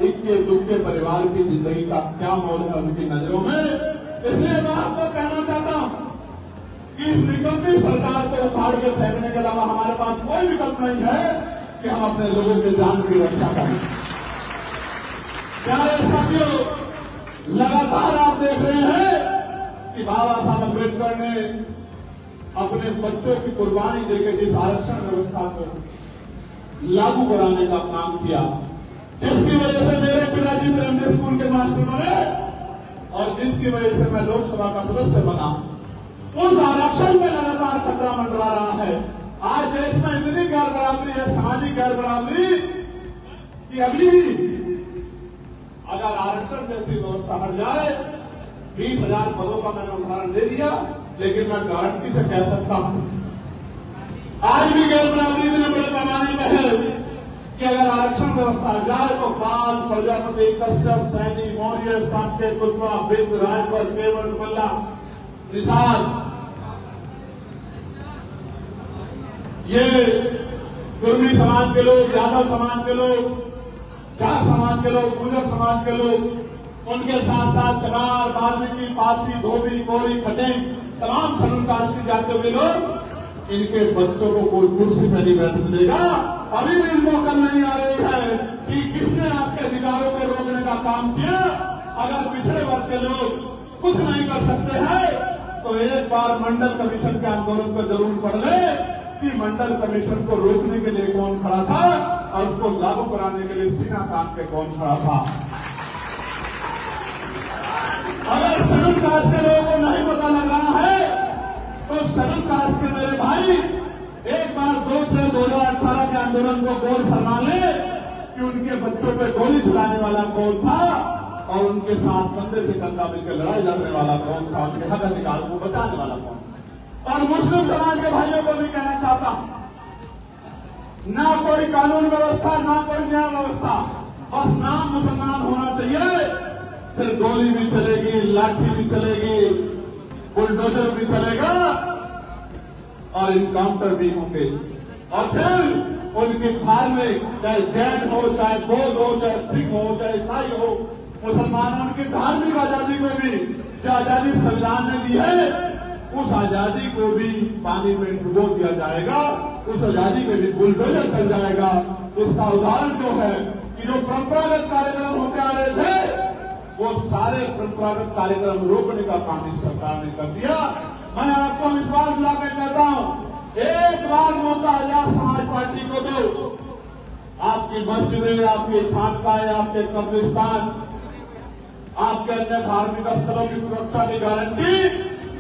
इक्के दुक्के परिवार की जिंदगी का क्या मोल है उनकी नजरों में। इसलिए मैं आपको कहना चाहता हूं कि इस निकम्मी सरकार को उखाड़ के फेंकने के अलावा हमारे पास कोई विकल्प नहीं है कि हम अपने लोगों के जान की रक्षा करें। प्यारे साथियों, लगातार आप देख रहे हैं कि बाबा साहब अम्बेडकर ने अपने बच्चों की कुर्बानी देकर जिस आरक्षण व्यवस्था को लागू कराने का काम किया, जिसकी वजह से मेरे पिताजी प्राइमरी स्कूल के मास्टर बने और जिसकी वजह से मैं लोकसभा का सदस्य बना, उस आरक्षण में लगातार खतरा मंडरा रहा है। आज देश में इतनी गैर बराबरी है, सामाजिक गैर बराबरी, कि अभी अगर आरक्षण जैसी व्यवस्था हट जाए, 20,000 पदों का मैंने उदाहरण दे दिया, लेकिन मैं गारंटी से कह सकता हूं आज भी गैर बराबरी इतने बड़े पैमाने में है कि अगर आरक्षण व्यवस्था हट जाए तो पाल, प्रजापति, कश्यप, सैनी, मौर्य, साक्य, कुशवाहा, बिंद, राजभर, केवट, मल्ला, निषाद, ये कुर्मी समाज के लोग, यादव समाज के लोग, जाट समाज के लोग, गुर्जर समाज के लोग, उनके साथ साथ चमार, वाल्मीकि, पारसी, धोबी, कोरी, खटेंग, तमाम शेड्यूल कास्ट की जाते हुए लोग, इनके बच्चों को कोई कुर्सी पर नहीं बैठने देगा। अभी भी इनको अकल नहीं आ रही है कि किसने आपके अधिकारों को रोकने का काम किया। अगर पिछड़े वर्ग के लोग कुछ नहीं कर सकते हैं तो एक बार मंडल कमीशन के आंदोलन पर जरूर पढ़ ले कि मंडल कमीशन को रोकने के लिए कौन खड़ा था और उसको लागू कराने के लिए सीना तान के कौन खड़ा था। अगर शेड्यूल कास्ट के लोगों को नहीं पता लग रहा है तो शेड्यूल कास्ट के मेरे भाई एक बार 2 अप्रैल 2018 के आंदोलन को गौर फरमा ले कि उनके बच्चों पे गोली चलाने वाला कौन था और उनके साथ कंधे से कंधा मिलकर लड़ाई लड़ने वाला कौन था, उनके हक अधिकारों को बचाने वाला कौन। और मुस्लिम समाज के भाइयों को भी कहना चाहता हूं, ना कोई कानून व्यवस्था, ना कोई न्याय व्यवस्था, बस नाम मुसलमान होना चाहिए, फिर गोली भी चलेगी, लाठी भी चलेगी, बुलडोजर भी चलेगा और इनकाउंटर भी होंगे। और फिर उनकी धार्मिक, चाहे जैन हो, चाहे बौद्ध हो, चाहे सिख हो, चाहे ईसाई हो, मुसलमानों की धार्मिक आजादी को भी जो आजादी संविधान ने दी है, उस आजादी को भी पानी में डुबो दिया जाएगा, उस आजादी में भी बुलडोजर चल जाएगा। उसका उदाहरण जो है कि जो परंपरागत कार्यक्रम होते आ रहे थे, वो सारे परंपरागत कार्यक्रम रोकने का काम इस सरकार ने कर दिया। मैं आपको विश्वास दिलाकर कहता हूं, एक बार मौका आजाद समाज पार्टी को दो, आपकी मस्जिदें, आपकी खानकाएं, आपके कब्रिस्तान, आपके अन्य धार्मिक स्थलों की सुरक्षा की गारंटी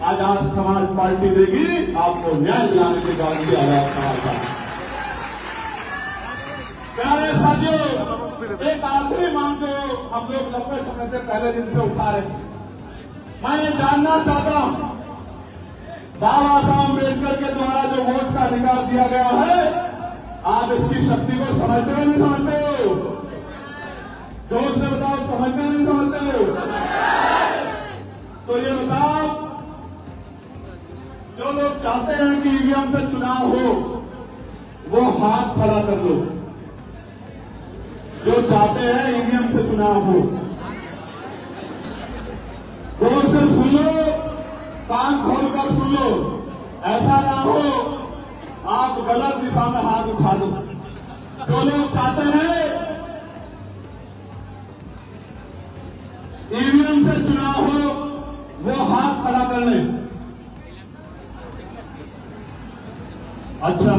आजाद समाज पार्टी देगी। आपको न्याय दिलाने की गारंटी आजाद समाज पार्टी। प्यारे साथियों, एक आखिरी मांग जो हम लोग लंबे समय से पहले दिन से उठा रहे हैं, मैं ये जानना चाहता हूं, बाबा साहब अम्बेडकर के द्वारा जो वोट का अधिकार दिया गया है, आप इसकी शक्ति को समझते हो नहीं समझते हो? जोर से बताओ, समझते हो नहीं समझते हो? तो ये बताओ, जो लोग चाहते हैं कि ईवीएम से चुनाव हो वो हाथ खड़ा कर लो। जो चाहते हैं ईवीएम से चुनाव हो, जोर से सुन लो, कान खोलकर सुन लो, ऐसा ना हो आप गलत दिशा में हाथ उठा दो। जो लोग चाहते हैं ईवीएम से चुनाव हो वो हाथ खड़ा कर लें। अच्छा,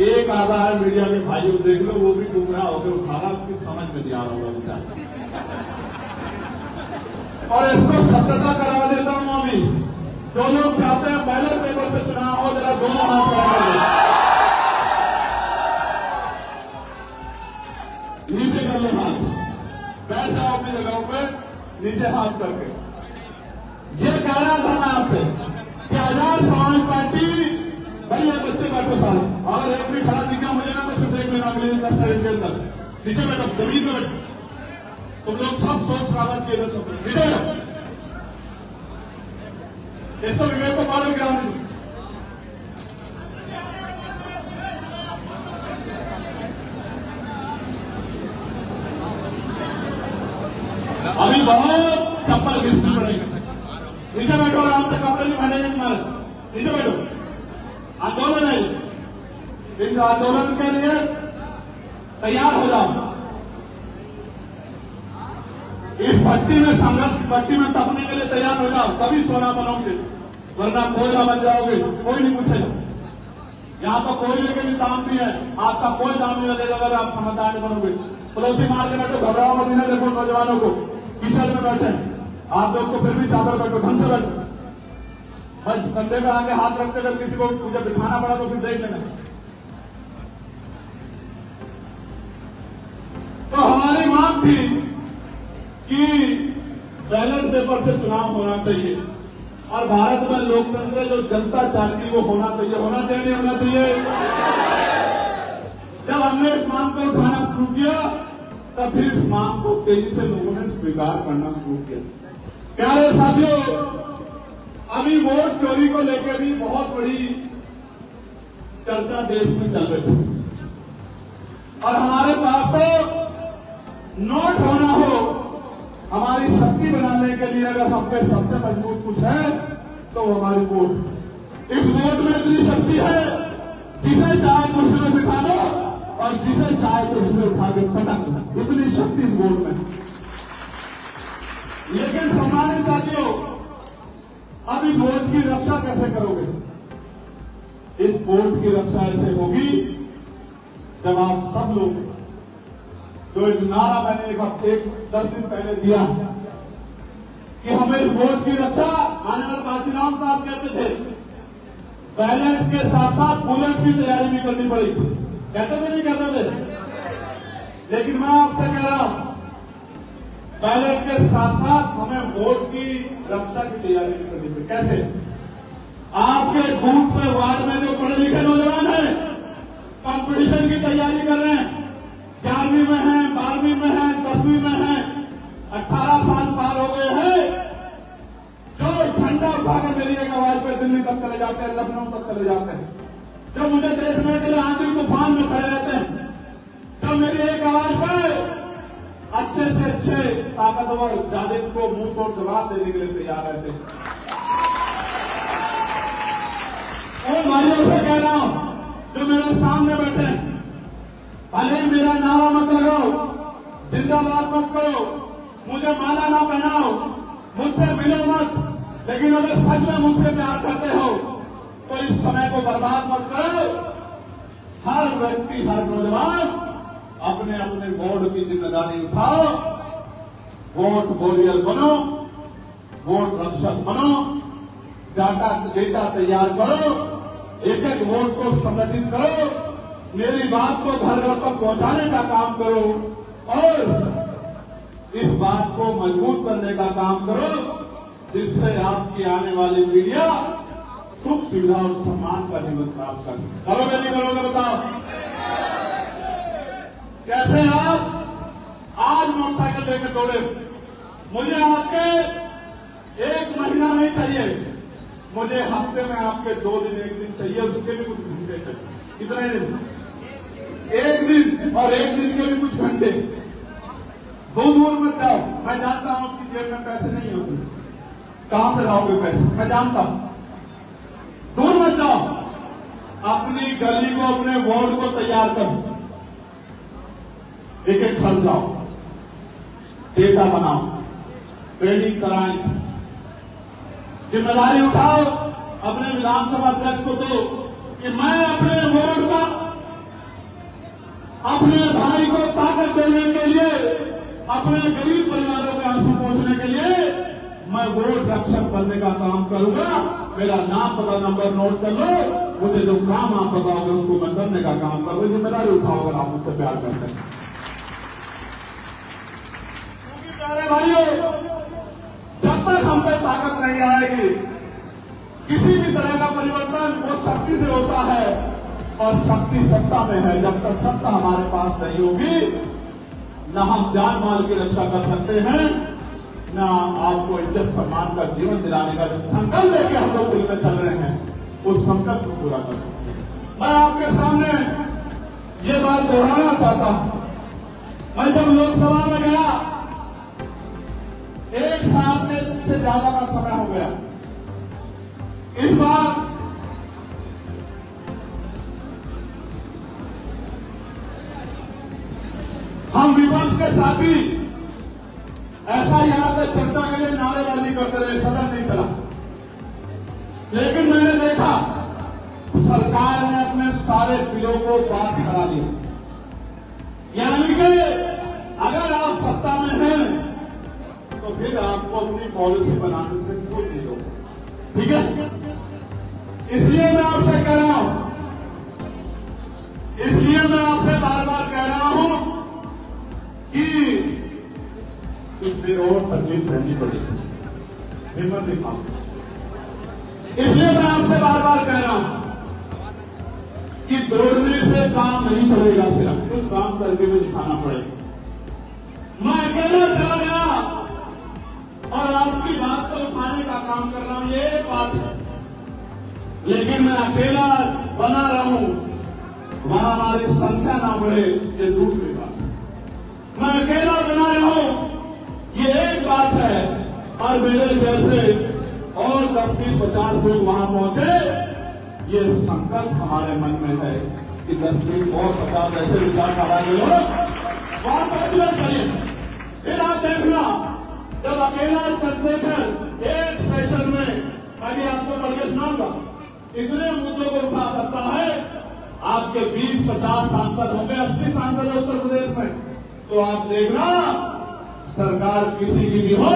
एक आधा है मीडिया के भाइयों देख लो, वो भी गुमराह होकर उठाना, उसकी समझ में नहीं आ रहा होगा। और इसको सत्यता करा देता हूं अभी, जो लोग चाहते हैं बैलेट पेपर से चुनाव हो, जरा दोनों हाथ खड़ा कर लो, नीचे कर लो हाथ, बैठ जाओ अपनी जगहों पे, नीचे हाथ करके। ये कह रहा था मैं आपसे कि आजाद समाज पार्टी, भैया बच्चे बैठो सारे, अगर एक भी खड़ा दिखा मुझे ना तो फिर देख लेना अगले 10 सेकंड के अंदर। नीचे बैठो, जमीन में बैठो, तुम लोग सब सोच रावत किए सब नीचे बैठो। इसको विवेक को पालो गिराओ। अभी बहुत चप्पल घिसनी पड़ेगी। नीचे बैठो, आराम से, कपड़े नहीं पहनेंगे तुम्हारे, नीचे बैठो। आंदोलन है, इस आंदोलन के लिए तैयार हो जाओ। इस भट्टी में संघर्ष, भट्टी में तपने के लिए तैयार हो जाओ, तभी सोना बनोगे, वरना कोयला बन जाओगे, कोई नहीं पूछेगा। यहाँ तो कोयले के भी दाम भी है, आपका कोई दाम नहीं लगेगा अगर आप समझदार बनोगे। पड़ोसी मार के बैठो, घबराओ मत, इन्हें देखो नौजवानों को किचन में बैठे आप लोग को फिर भी चादर बैठो, ढंग से बैठो। बस कंधे पे आके हाथ रखते हुए किसी को मुझे बिठाना पड़ा तो फिर देख लेना। तो हमारी मांग थी कि बैलेट पेपर से चुनाव होना चाहिए और भारत में लोकतंत्र जो जनता चाहती वो होना चाहिए। होना चाहिए नहीं होना चाहिए? जब हमने इस मांग को उठाना शुरू किया तब फिर इस मांग को तेजी से लोगों ने स्वीकार करना शुरू किया। प्यारे साथियों, अभी वोट चोरी को लेकर भी बहुत बड़ी चर्चा देश में चल रही है और हमारे पास तो नोट होना हो हमारी शक्ति बनाने के लिए अगर हम पे सबसे मजबूत कुछ है तो हमारी वोट। इस वोट में इतनी शक्ति है, जिसे चाहे कुर्सी में बिठा लो और जिसे चाहे कुर्सी में उठा के पटक लो, इतनी शक्ति इस वोट में। लेकिन सम्मानित साथियों, अब इस वोट की रक्षा कैसे करोगे? इस वोट की रक्षा ऐसे होगी जब आप सब लोग जो एक नारा मैंने एक हफ्ते 10 दिन पहले दिया कि हमें इस वोट की रक्षा, माननीय काशीराम साहब कहते थे बैलेट के साथ साथ बुलेट की तैयारी भी करनी पड़ेगी। कहते थे नहीं कहते थे? लेकिन मैं आपसे कह रहा हूं बैलेट के साथ साथ हमें वोट की रक्षा की तैयारी भी करनी पड़ेगी। कैसे? आपके बूथ पे वार्ड में जो पढ़े लिखे नौजवान हैं कंपटीशन की तैयारी कर रहे हैं, 11वीं में हैं, 12वीं में हैं, 10वीं में हैं, 18 साल पार हो गए हैं, जो ठंडा उठाकर मेरी एक आवाज पर दिल्ली तक चले जाते हैं, लखनऊ तक चले जाते हैं, जो मुझे देखने के लिए आंधी तूफान में खड़े रहते हैं, जो मेरी एक आवाज पर अच्छे से अच्छे ताकतवर जालिम को मुंह तोड़ जवाब देने के लिए तैयार रहते हैं। उन भाइयों से कह रहा हूं जो मेरे सामने बैठे हैं, भले ही मेरा नारा मत लगाओ, जिंदाबाद मत करो, मुझे माला ना पहनाओ, मुझसे मिलो मत, लेकिन अगर सच में मुझसे प्यार करते हो तो इस समय को बर्बाद मत करो। हर व्यक्ति, हर नौजवान अपने अपने वोट की जिम्मेदारी उठाओ, वोट वॉरियर बनो, वोट रक्षक बनो, डेटा तैयार करो, एक एक वोट को संगठित करो, मेरी बात को घर घर तक पहुंचाने का काम करो और इस बात को मजबूत करने का काम करो जिससे आपकी आने वाली पीढ़ियां सुख सुविधा और सम्मान का जीवन प्राप्त कर सके। करोगे नहीं करोगे बताओ? कैसे आप आज मोटरसाइकिल लेकर दौड़े? मुझे आपके 1 महीना नहीं चाहिए, मुझे हफ्ते में आपके 2 दिन 1 दिन चाहिए, उसके भी कुछ घंटे चाहिए। कितने दिन? 1 दिन और 1 दिन के भी कुछ घंटे। दूर मत जाओ, मैं जानता हूं आपकी जेब में पैसे नहीं होते, कहां से लाओगे पैसे मैं जानता हूं। दूर मत जाओ, अपनी गली को, अपने वार्ड को तैयार करो, एक एक घर जाओ, डेटा बनाओ, ट्रेनिंग कराएं, जिम्मेदारी उठाओ, अपने विधानसभा अध्यक्ष को दो कि मैं अपने वोट का, अपने भाई को ताकत देने के लिए, अपने गरीब परिवारों के आंसू पहुंचने के लिए मैं वोट रक्षक बनने का काम करूंगा। मेरा नाम पता नंबर नोट कर लो, मुझे जो काम आप बताओगे उसको मैं करने का काम करूंगा। जिम्मेदारी उठाओ अगर आप मुझसे प्यार करते हैं। क्योंकि प्यारे भाइयों, जब तक हम पे ताकत नहीं आएगी, किसी भी तरह का परिवर्तन वो शक्ति से होता है और शक्ति सत्ता में है। जब तक सत्ता हमारे पास नहीं होगी, न हम जान माल की रक्षा कर सकते हैं, न आपको इज्जत सम्मान का जीवन दिलाने का जो संकल्प लेके हम लोग दिल में चल रहे हैं, उस संकल्प को पूरा कर सकते हैं। मैं आपके सामने ये बात दोहराना चाहता हूं। मैं जब लोकसभा में गया, 1 साल से ज्यादा का समय हो गया। इस बार हम विपक्ष के साथी ऐसा यहाँ पे चर्चा के लिए नारेबाजी करते रहे, सदन नहीं चला। लेकिन मैंने देखा सरकार ने अपने सारे बिलों को पास करा दिया, यानी कि फिर आपको अपनी पॉलिसी बनाने से कोई नहीं रोक। ठीक है, इसलिए मैं आपसे कह रहा हूं, इसलिए मैं आपसे बार बार कह रहा हूं कि कुछ देर और तकलीफ रहनी पड़ेगी, हिम्मत दिखाओ। इसलिए मैं आपसे बार बार कह रहा हूं कि दौड़ने से काम नहीं चलेगा, सिर्फ कुछ काम करके भी दिखाना पड़ेगा। मैं अकेला चला गया और आपकी बात को उठाने का काम कर रहा हूं, ये एक बात है, लेकिन मैं अकेला बना रहूं, वहां हमारी संख्या ना बढ़े, ये दूसरी बात है। मैं अकेला बना रहूं, ये एक बात है, और मेरे जैसे और 10-20-50 लोग वहां पहुंचे, ये संकल्प हमारे मन में है कि 10-20 और 50 ऐसे विचार वाले लोग वहां पहुंचना चाहिए। फिर आप देखना, जब अकेला कंसेशन एक सेशन में मैं आपको पढ़ के सुनाऊंगा, इतने मुद्दों को उठा सकता है, आपके 20-50 सांसद होंगे, 80 सांसद है उत्तर प्रदेश में, तो आप देखना सरकार किसी की भी हो,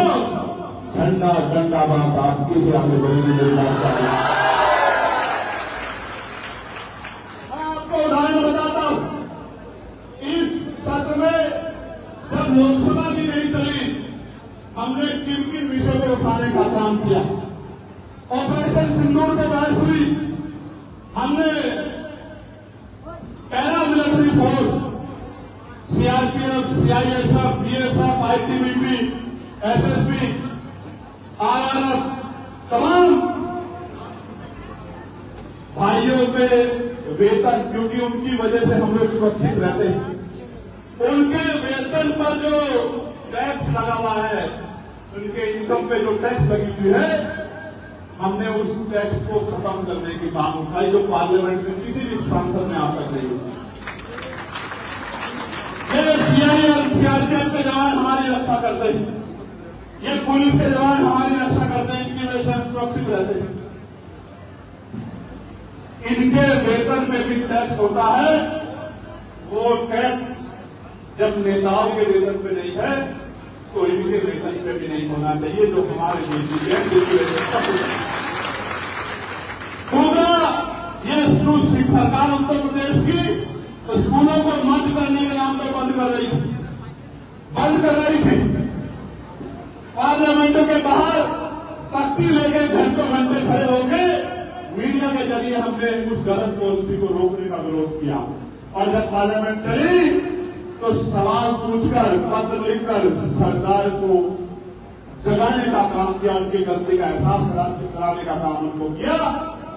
झंडा झंडा बात आपकी भी आगे बढ़ेगी। मैं आपको उदाहरण बताता हूं, इस सत्र में जब लोकसभा भी नहीं चली, हमने किन किन विषयों को उठाने का काम किया। ऑपरेशन सिंदूर पे बहस हुई, हमने para military force, CRPF, CISF, BSF, ITBP, SSB, RRF, तमाम भाइयों पे वेतन, क्योंकि उनकी वजह से हम लोग सुरक्षित रहते हैं, उनके वेतन पर जो टैक्स लगा हुआ है, उनके इनकम पे जो टैक्स लगी हुई है, हमने उस टैक्स को खत्म करने की मांग उठाई, जो पार्लियामेंट में किसी भी सांसद ने आज तक नहीं उठाई। ये सीआईए और सीआरपीएफ के जवान हमारी रक्षा करते हैं, ये पुलिस के जवान हमारी रक्षा करते हैं, इनकी वजह से हम सुरक्षित रहते हैं। इनके वेतन में भी टैक्स होता है, वो टैक्स जब नेताओं के वेतन पे नहीं है तो इनके वेतन पे भी नहीं होना चाहिए, जो हमारे डीसी है। दूसरा, ये स्कूल सरकार उत्तर प्रदेश की स्कूलों को बंद करने के नाम पर बंद कर रही थी। पार्लियामेंटों के बाहर तख्ती लेके घंटों घंटे खड़े होकर मीडिया के जरिए हमने उस गलत पॉलिसी को रोकने का विरोध किया, और जब पार्लियामेंट चली तो सवाल पूछकर, पत्र लिखकर सरकार को जगाने का काम किया, उनकी गलती का एहसास कराने का काम उनको किया,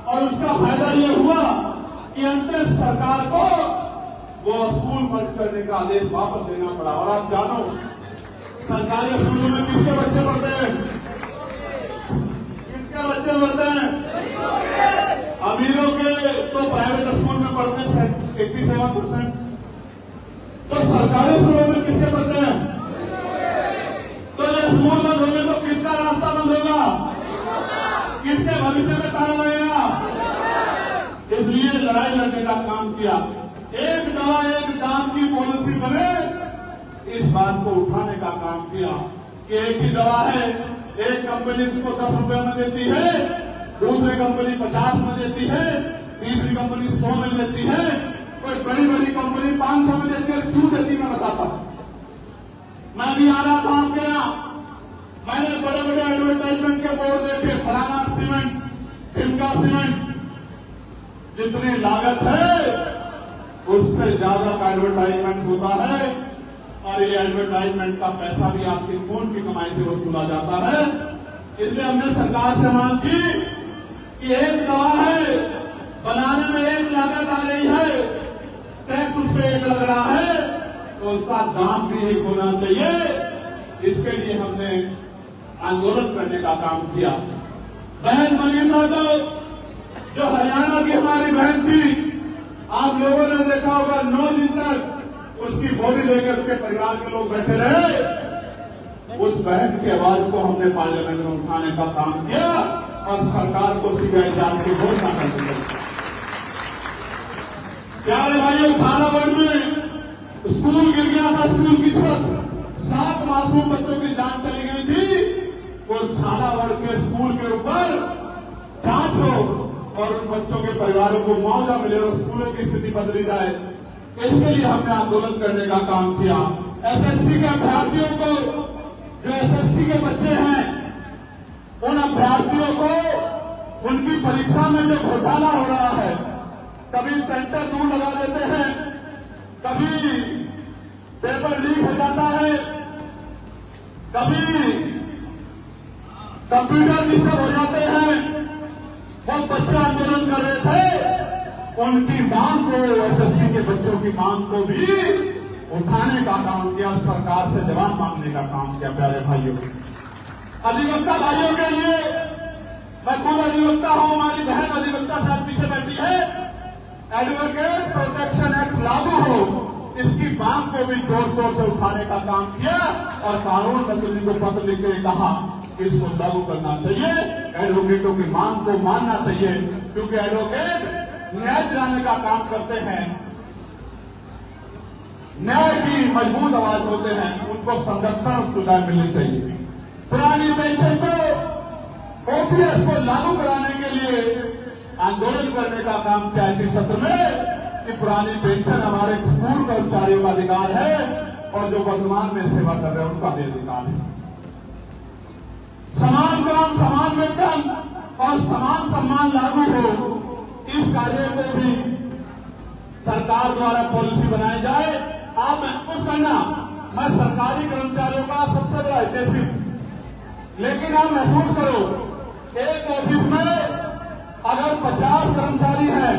और उसका फायदा ये हुआ कि अंततः सरकार को वो स्कूल बंद करने का आदेश वापस लेना पड़ा। और आप जानो, सरकारी स्कूलों में किसके बच्चे पढ़ते हैं? किसके बच्चे पढ़ते हैं? अमीरों के तो प्राइवेट स्कूल में पढ़ते हैं 87%, तो सरकारी स्कूलों में किसके पढ़ते हैं? तो ये स्कूल बंद होंगे तो किसका रास्ता बंद होगा? किसके भविष्य में ताला लगेगा? इसलिए लड़ाई लड़ने का काम किया। एक दवा एक दाम की पॉलिसी बने, इस बात को उठाने का काम किया कि एक ही दवा है, एक कंपनी उसको 10 रुपए में देती है, दूसरी कंपनी 50 में देती है, तीसरी कंपनी 100 में देती है, कोई बड़ी बड़ी कंपनी 500 में देती है। क्यों देती मैं बताता हूं। मैं भी आ रहा था आपके यहां, मैंने बड़े बड़े एडवर्टाइजमेंट के बोर्ड देखे, फलाना सीमेंट, टिमका सीमेंट, जितनी लागत है उससे ज्यादा का एडवर्टाइजमेंट होता है, और ये एडवर्टाइजमेंट का पैसा भी आपकी खून की कमाई से वसूला जाता है। इसलिए हमने सरकार से मांग की कि एक दवा है, बनाने में एक लागत आ रही है, टैक्स उस पर एक लग रहा है, तो उसका दाम भी एक होना चाहिए। इसके लिए हमने आंदोलन करने का काम किया। बहन मनीषा जो हरियाणा की हमारी बहन थी, आप लोगों ने देखा होगा 9 दिन तक उसकी बॉडी लेकर उसके परिवार के लोग बैठे रहे। उस बहन की आवाज को हमने पार्लियामेंट में उठाने का काम किया और सरकार को सीबीआई जांच की घोषणा कर दी। प्यारे भाइयों, झालावाड़ में स्कूल गिर गया था, स्कूल की छत, 7 मासूम बच्चों की जान चली गई थी। उस झालावाड़ के स्कूल के ऊपर जांच हो और उन बच्चों के परिवारों को मुआवजा मिले और स्कूलों की स्थिति बदली जाए। इसके लिए हमने आंदोलन करने का काम किया। एसएससी के अभ्यर्थियों को, जो एसएससी के बच्चे हैं, उन अभ्यर्थियों को उनकी परीक्षा में जो घोटाला हो रहा है, कभी सेंटर दूर लगा देते हैं, कभी पेपर लीक हो जाता है, कभी कंप्यूटर डिस्टर्ब हो जाते हैं। वो बच्चे आंदोलन कर रहे थे, उनकी मांग को, एसएससी के बच्चों की मांग को भी उठाने का काम किया, सरकार से जवाब मांगने का काम किया। प्यारे भाइयों, अधिवक्ता भाइयों के लिए, मैं खुद अधिवक्ता हूं, हमारी बहन अधिवक्ता साथ पीछे बैठी है, एडवोकेट प्रोटेक्शन एक्ट लागू हो, इसकी मांग को भी जोर शोर से उठाने का काम किया और कानून मंत्री जी को पत्र लिख के कहा कि इसको लागू करना चाहिए, एडवोकेटों की मांग को मानना चाहिए, क्योंकि एडवोकेट न्याय दिलाने का काम करते हैं, न्याय की मजबूत आवाज होते हैं, उनको संरक्षण और सुविधाएं मिलनी चाहिए। पुरानी पेंशन को, ओपीएस को लागू कराने के लिए आंदोलन करने का काम किया इसी सत्र में कि पुरानी पेंशन हमारे पूर्व कर्मचारियों का अधिकार है और जो वर्तमान में सेवा कर रहे हैं उनका भी अधिकार है। समान काम, समान वेतन और समान सम्मान लागू हो, इस कार्य को भी सरकार द्वारा पॉलिसी बनाई जाए। आप महसूस करना, मैं सरकारी कर्मचारियों का सबसे बड़ा हितैषी, लेकिन आप महसूस करो, एक ऑफिस में अगर 50 कर्मचारी हैं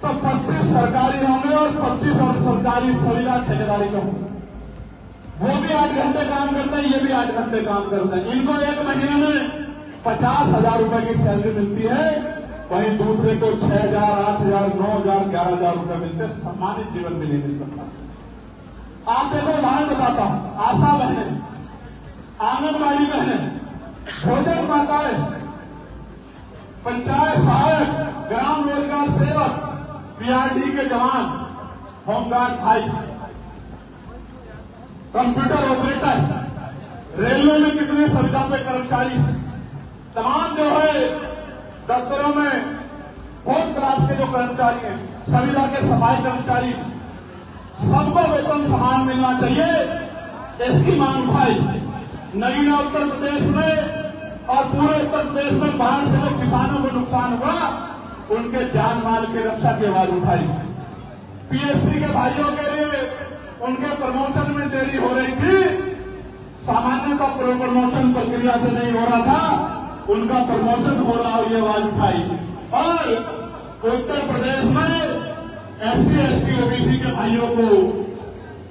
तो 25 सरकारी होंगे और 25 और सरकारी सुविधा ठेकेदारी का होंगे। वो भी 8 घंटे काम करते हैं, ये भी 8 घंटे काम करते हैं। इनको एक महीने में 50,000 रुपए की सैलरी मिलती है, वहीं दूसरे को 6,000, 8,000, 9,000, 11,000 रुपए मिलते हैं। सम्मानित जीवन भी नहीं मिल सकता। आप देखो, उदाहरण बताता हूं, आशा बहनें, आंगनबाड़ी बहनें, भोजन माताएं, पंचायत सहायक, ग्राम रोजगार सेवक, पीआरडी के जवान, होमगार्ड भाई, कंप्यूटर ऑपरेटर, रेलवे में कितने सुविधा पे कर्मचारी, तमाम जो है दफ्तरों में फोर्थ क्लास के जो कर्मचारी हैं, सुविधा के सफाई कर्मचारी, सबको वेतन समान मिलना चाहिए, इसकी मांग उठाई। नगीना उत्तर प्रदेश में और पूरे उत्तर प्रदेश में बाढ़ से जो किसानों को नुकसान हुआ, उनके जान माल की रक्षा की आवाज उठाई। पीएससी के भाइयों के लिए उनके प्रमोशन में देरी हो रही थी, सामान्यतः प्रमोशन प्रक्रिया से नहीं हो रहा था, उनका प्रमोशन हो रहा हो, ये आवाज उठाई। और उत्तर प्रदेश में एससी, एसटी, ओबीसी के भाइयों को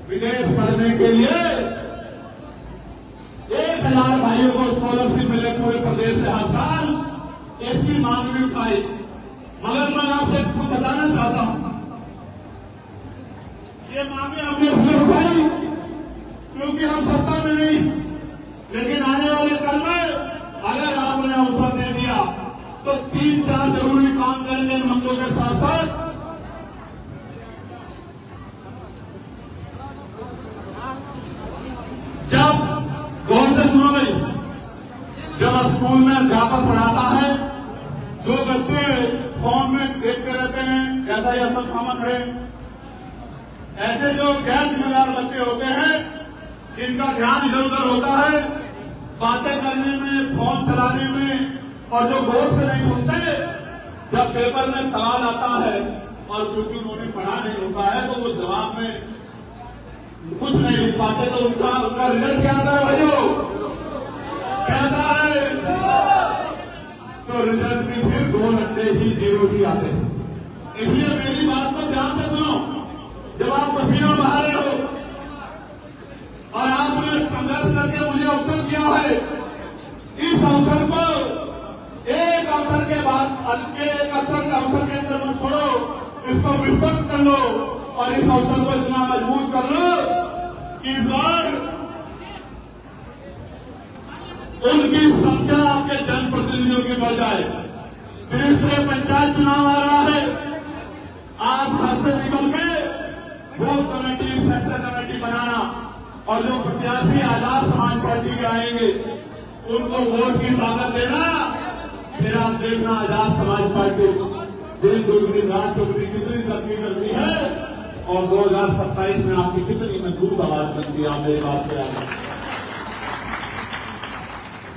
विदेश पढ़ने के लिए 1,000 भाइयों को स्कॉलरशिप मिले पूरे प्रदेश से हर साल, इसकी मांग भी उठाई। मगर मैं आपसे कुछ बताना चाहता हूं, ये मांगे हमने इसलिए उठाई क्योंकि हम सत्ता में नहीं, लेकिन आने वाले कल में अगर आपने अवसर दे दिया तो 3-4 जरूरी काम करेंगे मंगलों के साथ साथ। जब गौर से सुनो भाई, जब स्कूल में अध्यापक पढ़ाता है, जो बच्चे फॉर्म में देखते रहते हैं ऐसा ही असल सामान खड़े, ऐसे जो गैर जिम्मेदार बच्चे होते हैं, जिनका ध्यान इधर उधर होता है, बातें करने में, फॉर्म चलाने में, और जो गौर से नहीं सुनते, जब पेपर में सवाल आता है और क्योंकि उन्होंने पढ़ा नहीं होता है तो वो जवाब में कुछ नहीं लिख पाते, तो उनका रिजल्ट क्या आता है भाइयों, क्या आता है, तो रिजल्ट में फिर 2 घंटे ही 0 ही आते हैं। इसलिए मेरी बात को ध्यान से सुनो, जब आप पसीना बहा रहे हो और आपने संघर्ष करके मुझे अवसर दिया है, इस अवसर को एक अवसर के बाद एक अवसर के अंदर मत छोड़ो, इसको विस्तृत कर लो और इस अवसर को इतना मजबूत कर लो कि इस बार उनकी संख्या आपके जनप्रतिनिधियों की बढ़ जाए। तीसरे पंचायत चुनाव आ रहा है, आप घर से निकल के बूथ कमेटी, सेक्टर कमेटी बनाना, और जो प्रत्याशी आजाद समाज पार्टी के आएंगे उनको वोट की ताकत देना, फिर आप देखना आजाद समाज पार्टी दिन दुगनी रात चौगनी कितनी तरक्की करती है और 2027 में आपकी कितनी मजबूत आवाज बनती है। आप मेरी बात से आगे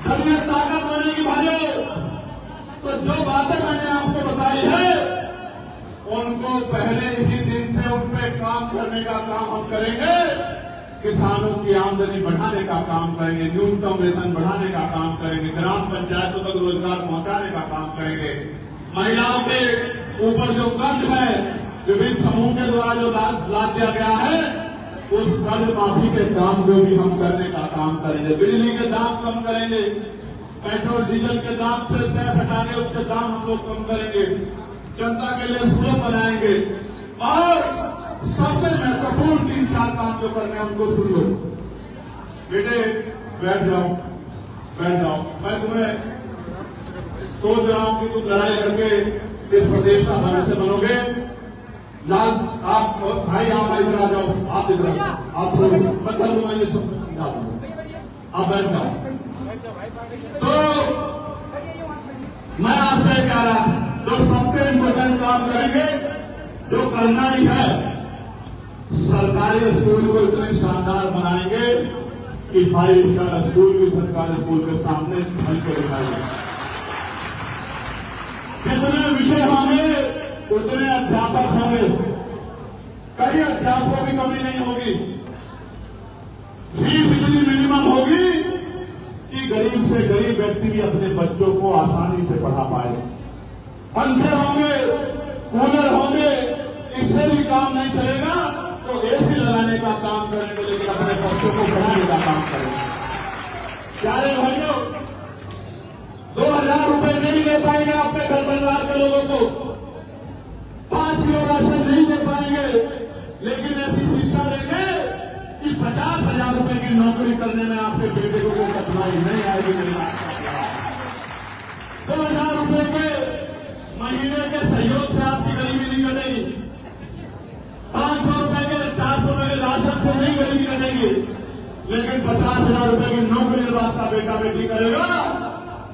जब ये ताकत बनेगी भाइयों, तो जो बातें मैंने आपको बताई है उनको पहले ही दिन से उन पे काम करने का काम हम करेंगे। किसानों की आमदनी बढ़ाने का काम करेंगे, न्यूनतम वेतन बढ़ाने का काम करेंगे, ग्राम पंचायतों तक रोजगार पहुंचाने का काम करेंगे। महिलाओं के ऊपर जो कर्ज है विभिन्न समूह के द्वारा जो लाद दिया गया है, उस कर्ज माफी के काम को भी हम करने का काम करेंगे। बिजली के दाम कम करेंगे, पेट्रोल डीजल के दाम से सेस हटाने उसके दाम हम लोग कम करेंगे, जनता के लिए सुलभ बनाएंगे और सबसे महत्वपूर्ण 3-4 काम जो करने हैं उनको सुन लो। बेटे बैठ जाओ, बैठ जाओ। मैं तुम्हें सोच रहा हूं कि तुम लड़ाई करके इस प्रदेश का भविष्य बनोगे। लाल आप भाई आप इधर आ जाओ, आप इधर आप मतलब मैं ये समझा दूंगा, आप बैठ जाओ। तो मैं आपसे कह रहा जो सबसे इम्पोर्टेंट काम करेंगे, जो करना ही है, सरकारी स्कूल को इतने शानदार बनाएंगे कि 5 स्टार स्कूल भी सरकारी स्कूल के सामने बन के दिखाएंगे। जितने विषय होंगे उतने अध्यापक होंगे, कई अध्यापकों की कमी नहीं होगी। फीस इतनी मिनिमम होगी कि गरीब से गरीब व्यक्ति भी अपने बच्चों को आसानी से पढ़ा पाए। पंखे होंगे, कूलर होंगे, इससे भी काम नहीं चलेगा तो एसी लगाने का काम करेंगे, लेकिन अपने बच्चों को पढ़ाने का काम करेंगे। प्यारे भाइयों, 2000 रुपए नहीं दे पाएंगे अपने घर परिवार के लोगों को, 5 किलो राशन नहीं दे पाएंगे, लेकिन ऐसी शिक्षा देंगे कि 50,000 रुपए की नौकरी करने में आपके बेटे को कोई कठिनाई नहीं आएगी। 2000 रुपए के महीने के सहयोग से आपकी गरीबी नहीं कटेगी, 500 रुपए के 400 रुपए के राशन से नहीं गरीबी कटेगी, लेकिन 50,000 रुपए की नौकरी जब आपका बेटा बेटी करेगा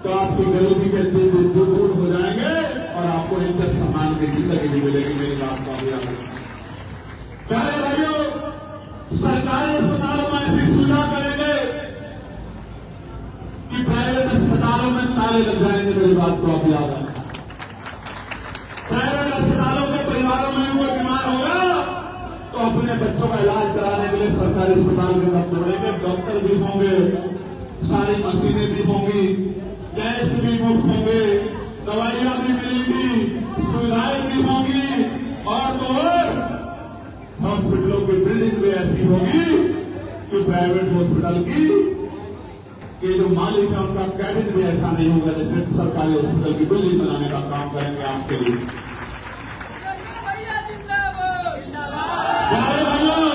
तो आपकी गरीबी के दिन दूर हो जाएंगे और आपको इज्जत सम्मान की जिंदगी भी मिलेगी। मेरी बात का प्यारे भाइयों, सरकारी अस्पतालों में ऐसी सुविधा करेंगे कि प्राइवेट अस्पतालों में ताले लग जाएंगे। मेरी बात को आप याद रखें। प्राइवेट अस्पतालों के परिवारों में कोई बीमार होगा तो अपने बच्चों का इलाज कराने के लिए सरकारी अस्पताल के साथ जोड़ेंगे। डॉक्टर भी होंगे, सारी मशीनें भी होंगी, टेस्ट भी मुफ्त होंगे, दवाइयां भी मिलेंगी, सुविधाएं भी होंगी और तो हॉस्पिटलों की बिल्डिंग भी ऐसी होगी कि प्राइवेट हॉस्पिटल की ये जो मालिक है उनका कैबिन भी ऐसा नहीं होगा जैसे सरकारी हॉस्पिटल की बिल्डिंग बनाने का काम करेंगे आपके लिए। प्यारे भाइयों,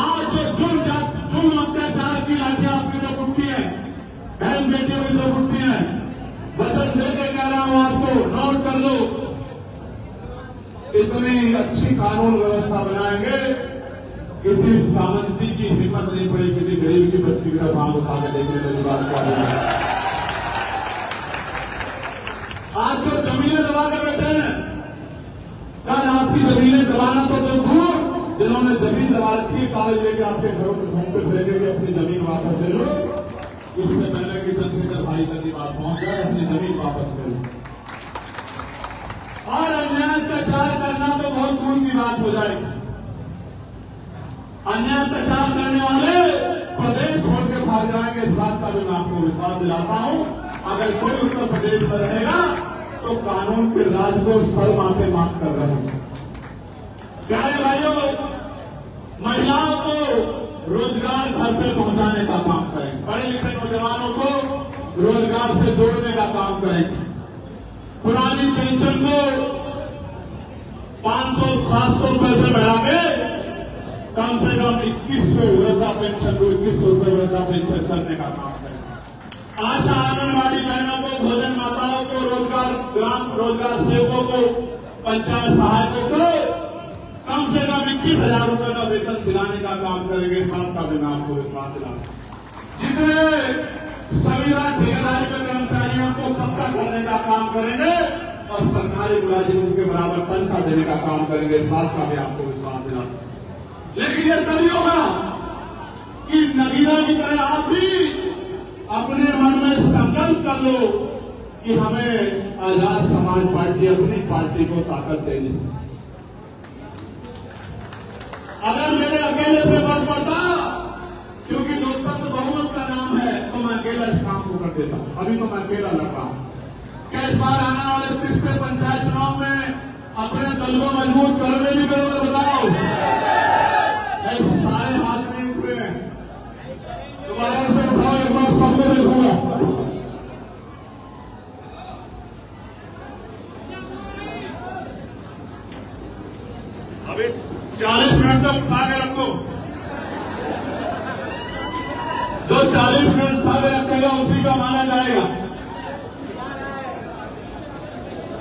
आज जो जुल्म अत्याचार की लाठियां आपकी जो उठती है, बहन बेटियों की जो उठती है, वचन देकर कह रहा हूं आपको, नोट कर लो, इतनी अच्छी कानून व्यवस्था बनाएंगे किसी सामंती की हिम्मत नहीं पड़ी किसी गरीब की बच्ची का काम उठा के देखने वाली बात को। आज जो जमीनें दबा के बैठे हैं, कल आपकी जमीनें दबाना तो दूर, जिन्होंने जमीन दबा रखी कागज लेके आपके घरों में घूमते फिरेंगे अपनी जमीन वापस ले लो। इससे पहले कि चंद्रशेखर भाई तक की बात पहुंच जाए, अपनी जमीन वापस ले लो। और अन्याय अत्याचार करना तो बहुत दूर की बात हो जाएगी। अन्याय अत्याचार करने वाले प्रदेश छोड़ के भाग जाएंगे, इस बात का भी मैं आपको विश्वास दिलाता हूं। अगर कोई उत्तर प्रदेश में रहेगा तो कानून के राज को सर माथे माफ कर रहे हैं। प्यारे भाइयों, महिलाओं को रोजगार घर पे पहुंचाने का काम करेंगे, पढ़े लिखे नौजवानों को रोजगार से जोड़ने का काम करेंगे, पुरानी पेंशन को 500-700 रुपए से बढ़ा के कम से कम 2100 वृद्धा पेंशन को 2100 रुपए वृद्धा पेंशन करने का काम करें। आशा आंगनबाड़ी बहनों को, भोजन माताओं को रोजगार, ग्राम रोजगार सेवकों को, पंचायत सहायकों को कम से कम 21,000 रुपए का वेतन दिलाने का काम करेंगे। इस बात का भी मैं आपको विश्वास दिलाता हूं। जितने संविधान ठेकेदारी के कर्मचारियों को पक्का करने का काम करेंगे और सरकारी मुलाजिमों के बराबर तनख्वाह देने का काम करेंगे। इस बात का भी आपको विश्वास दिला। लेकिन यह तभी होगा कि नगीना की तरह आप भी अपने मन में संकल्प कर लो कि हमें आजाद समाज पार्टी अपनी पार्टी को ताकत देनी है। अगर मेरे अकेले से मत पड़ता, क्योंकि लोकतंत्र बहुमत का नाम है, तो मैं अकेला इस काम को कर देता हूं। अभी तो मैं अकेला लड़ रहा हूं। क्या इस बार आने वाले तीसरे पंचायत चुनाव में अपने दल को मजबूत करोगे नहीं करोगे बताओ? सारे हाथ नहीं उठ रहे हैं, दोबारा से उठाओ, एक बार सबको देखूंगा। अभी 40 मिनट तक उठा के रखो। जो 40 मिनट उठा के रखेगा उसी का माना जाएगा।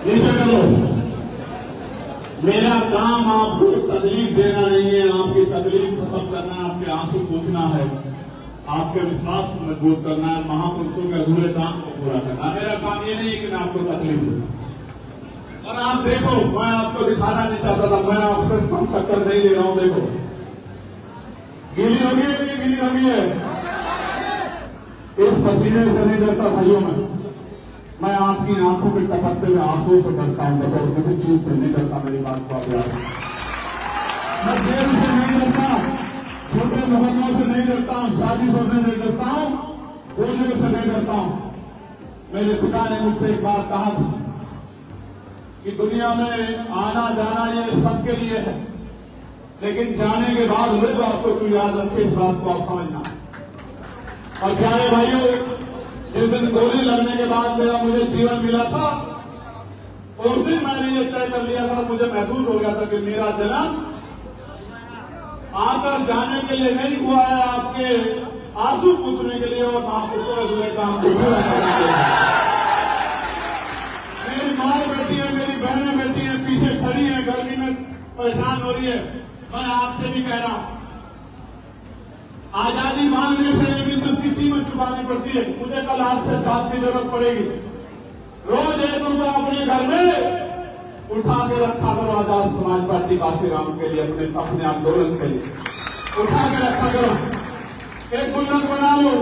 नीचे करो। मेरा काम आपको तकलीफ देना नहीं है, आपकी तकलीफ खत्म करना है, आपके आंसू पूछना है, आपके विश्वास को मजबूत करना है, महापुरुषों के अधूरे काम को पूरा करना है। मेरा काम ये नहीं है कि मैं आपको तकलीफ दूं। और आप देखो, मैं आपको दिखाना नहीं चाहता था, मैं आपसे कम टक्कर नहीं दे रहा हूं। देखो गीली होगी है नहीं गीली होगी है, इस पसीने से नहीं डरता भाइयों मैं आपकी आंखों के टपकते हुए आंसू से डरता हूं, बस और किसी चीज से नहीं डरता। मेरी बात को आप याद रखें। मैं जेल से नहीं डरता, छोटे मुकदमों से नहीं डरता हूं, साजिशों से नहीं डरता हूं, गोलियों से नहीं डरता हूं। मेरे पिता ने मुझसे एक बात कहा था कि दुनिया में आना जाना ये सबके लिए है, लेकिन जाने के बाद लोग आपको क्यों याद रखे, इस बात को आप समझना। और क्या है भाइयों, जिस दिन गोली लगने के बाद मेरा मुझे जीवन मिला था, उस दिन मैंने ये तय कर लिया था, मुझे महसूस हो गया था कि मेरा जन्म आकर जाने के लिए नहीं हुआ है, आपके आंसू पूछने के लिए और महापुरुषों के दूसरे काम को पूरा करने के लिए। मेरी माँ बैठी है, मेरी बहनें बैठी हैं, पीछे खड़ी है, गर्मी में परेशान हो रही है। मैं आपसे भी कह रहा हूं, आजादी मांगने से लेकिन तो उसकी कीमत चुकानी पड़ती है। मुझे कल आपसे साथ की जरूरत पड़ेगी। रोज 1 रुपया अपने घर में उठा के रखा करो आजाद समाज पार्टी काशीराम के लिए, अपने आंदोलन के लिए उठा के रखा करो। एक गुल्लक बना लो,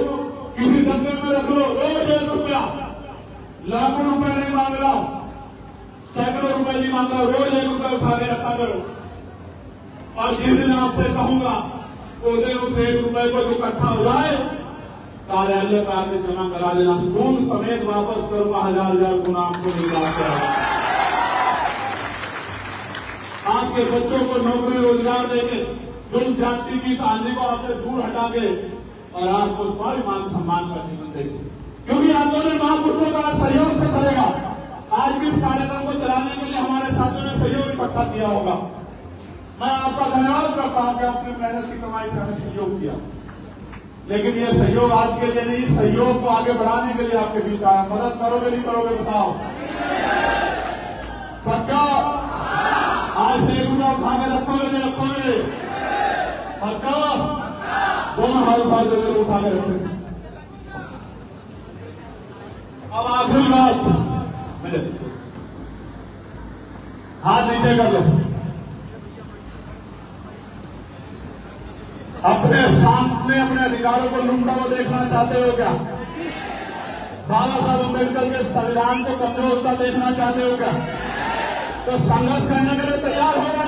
किसी डब्बे में रख लो, रोज 1 रुपया। लाखों रुपए नहीं मांग रहा, सैकड़ों रुपए नहीं मांग रहा, रोज 1 रुपया उठा के रखा करो। और जिस दिन आपसे कहूंगा उस दिन उस 1 रुपए को जो इकट्ठा हो जाए, कार्यालय पर आके जमा करा देना, सूद समेत वापस करूंगा, 1000 गुना आपको मिला। आपके बच्चों को नौकरी रोजगार देके, जुल्म जाति की आंधी को आपसे दूर हटा के और आपको सारी मान सम्मान का जीवन देंगे। क्योंकि आंदोलन महापुरुषों का सहयोग से चलेगा। आज भी इस कार्यक्रम को चलाने के लिए हमारे साथियों ने सहयोग इकट्ठा किया होगा। मैं आपका धन्यवाद करता हूं कि आपने मेहनत की कमाई से हमें सहयोग किया, लेकिन यह सहयोग आज के लिए नहीं, सहयोग को आगे बढ़ाने के लिए आपके बीच आया। मदद करोगे नहीं करोगे बताओ? पक्का? आज से 1 रुपया उठा के रखोगे नहीं रखोगे? पक्का? दोनों हाथ बात जरूर उठा के रखेंगे। अब आखिरी बात, हाथ नीचे कर लो। अपने सामने अपने अधिकारों को लूटता हुआ देखना चाहते हो क्या? बाबा साहब अम्बेडकर के संविधान को कमजोर होता देखना चाहते हो क्या? तो संघर्ष करने के लिए तैयार होगा।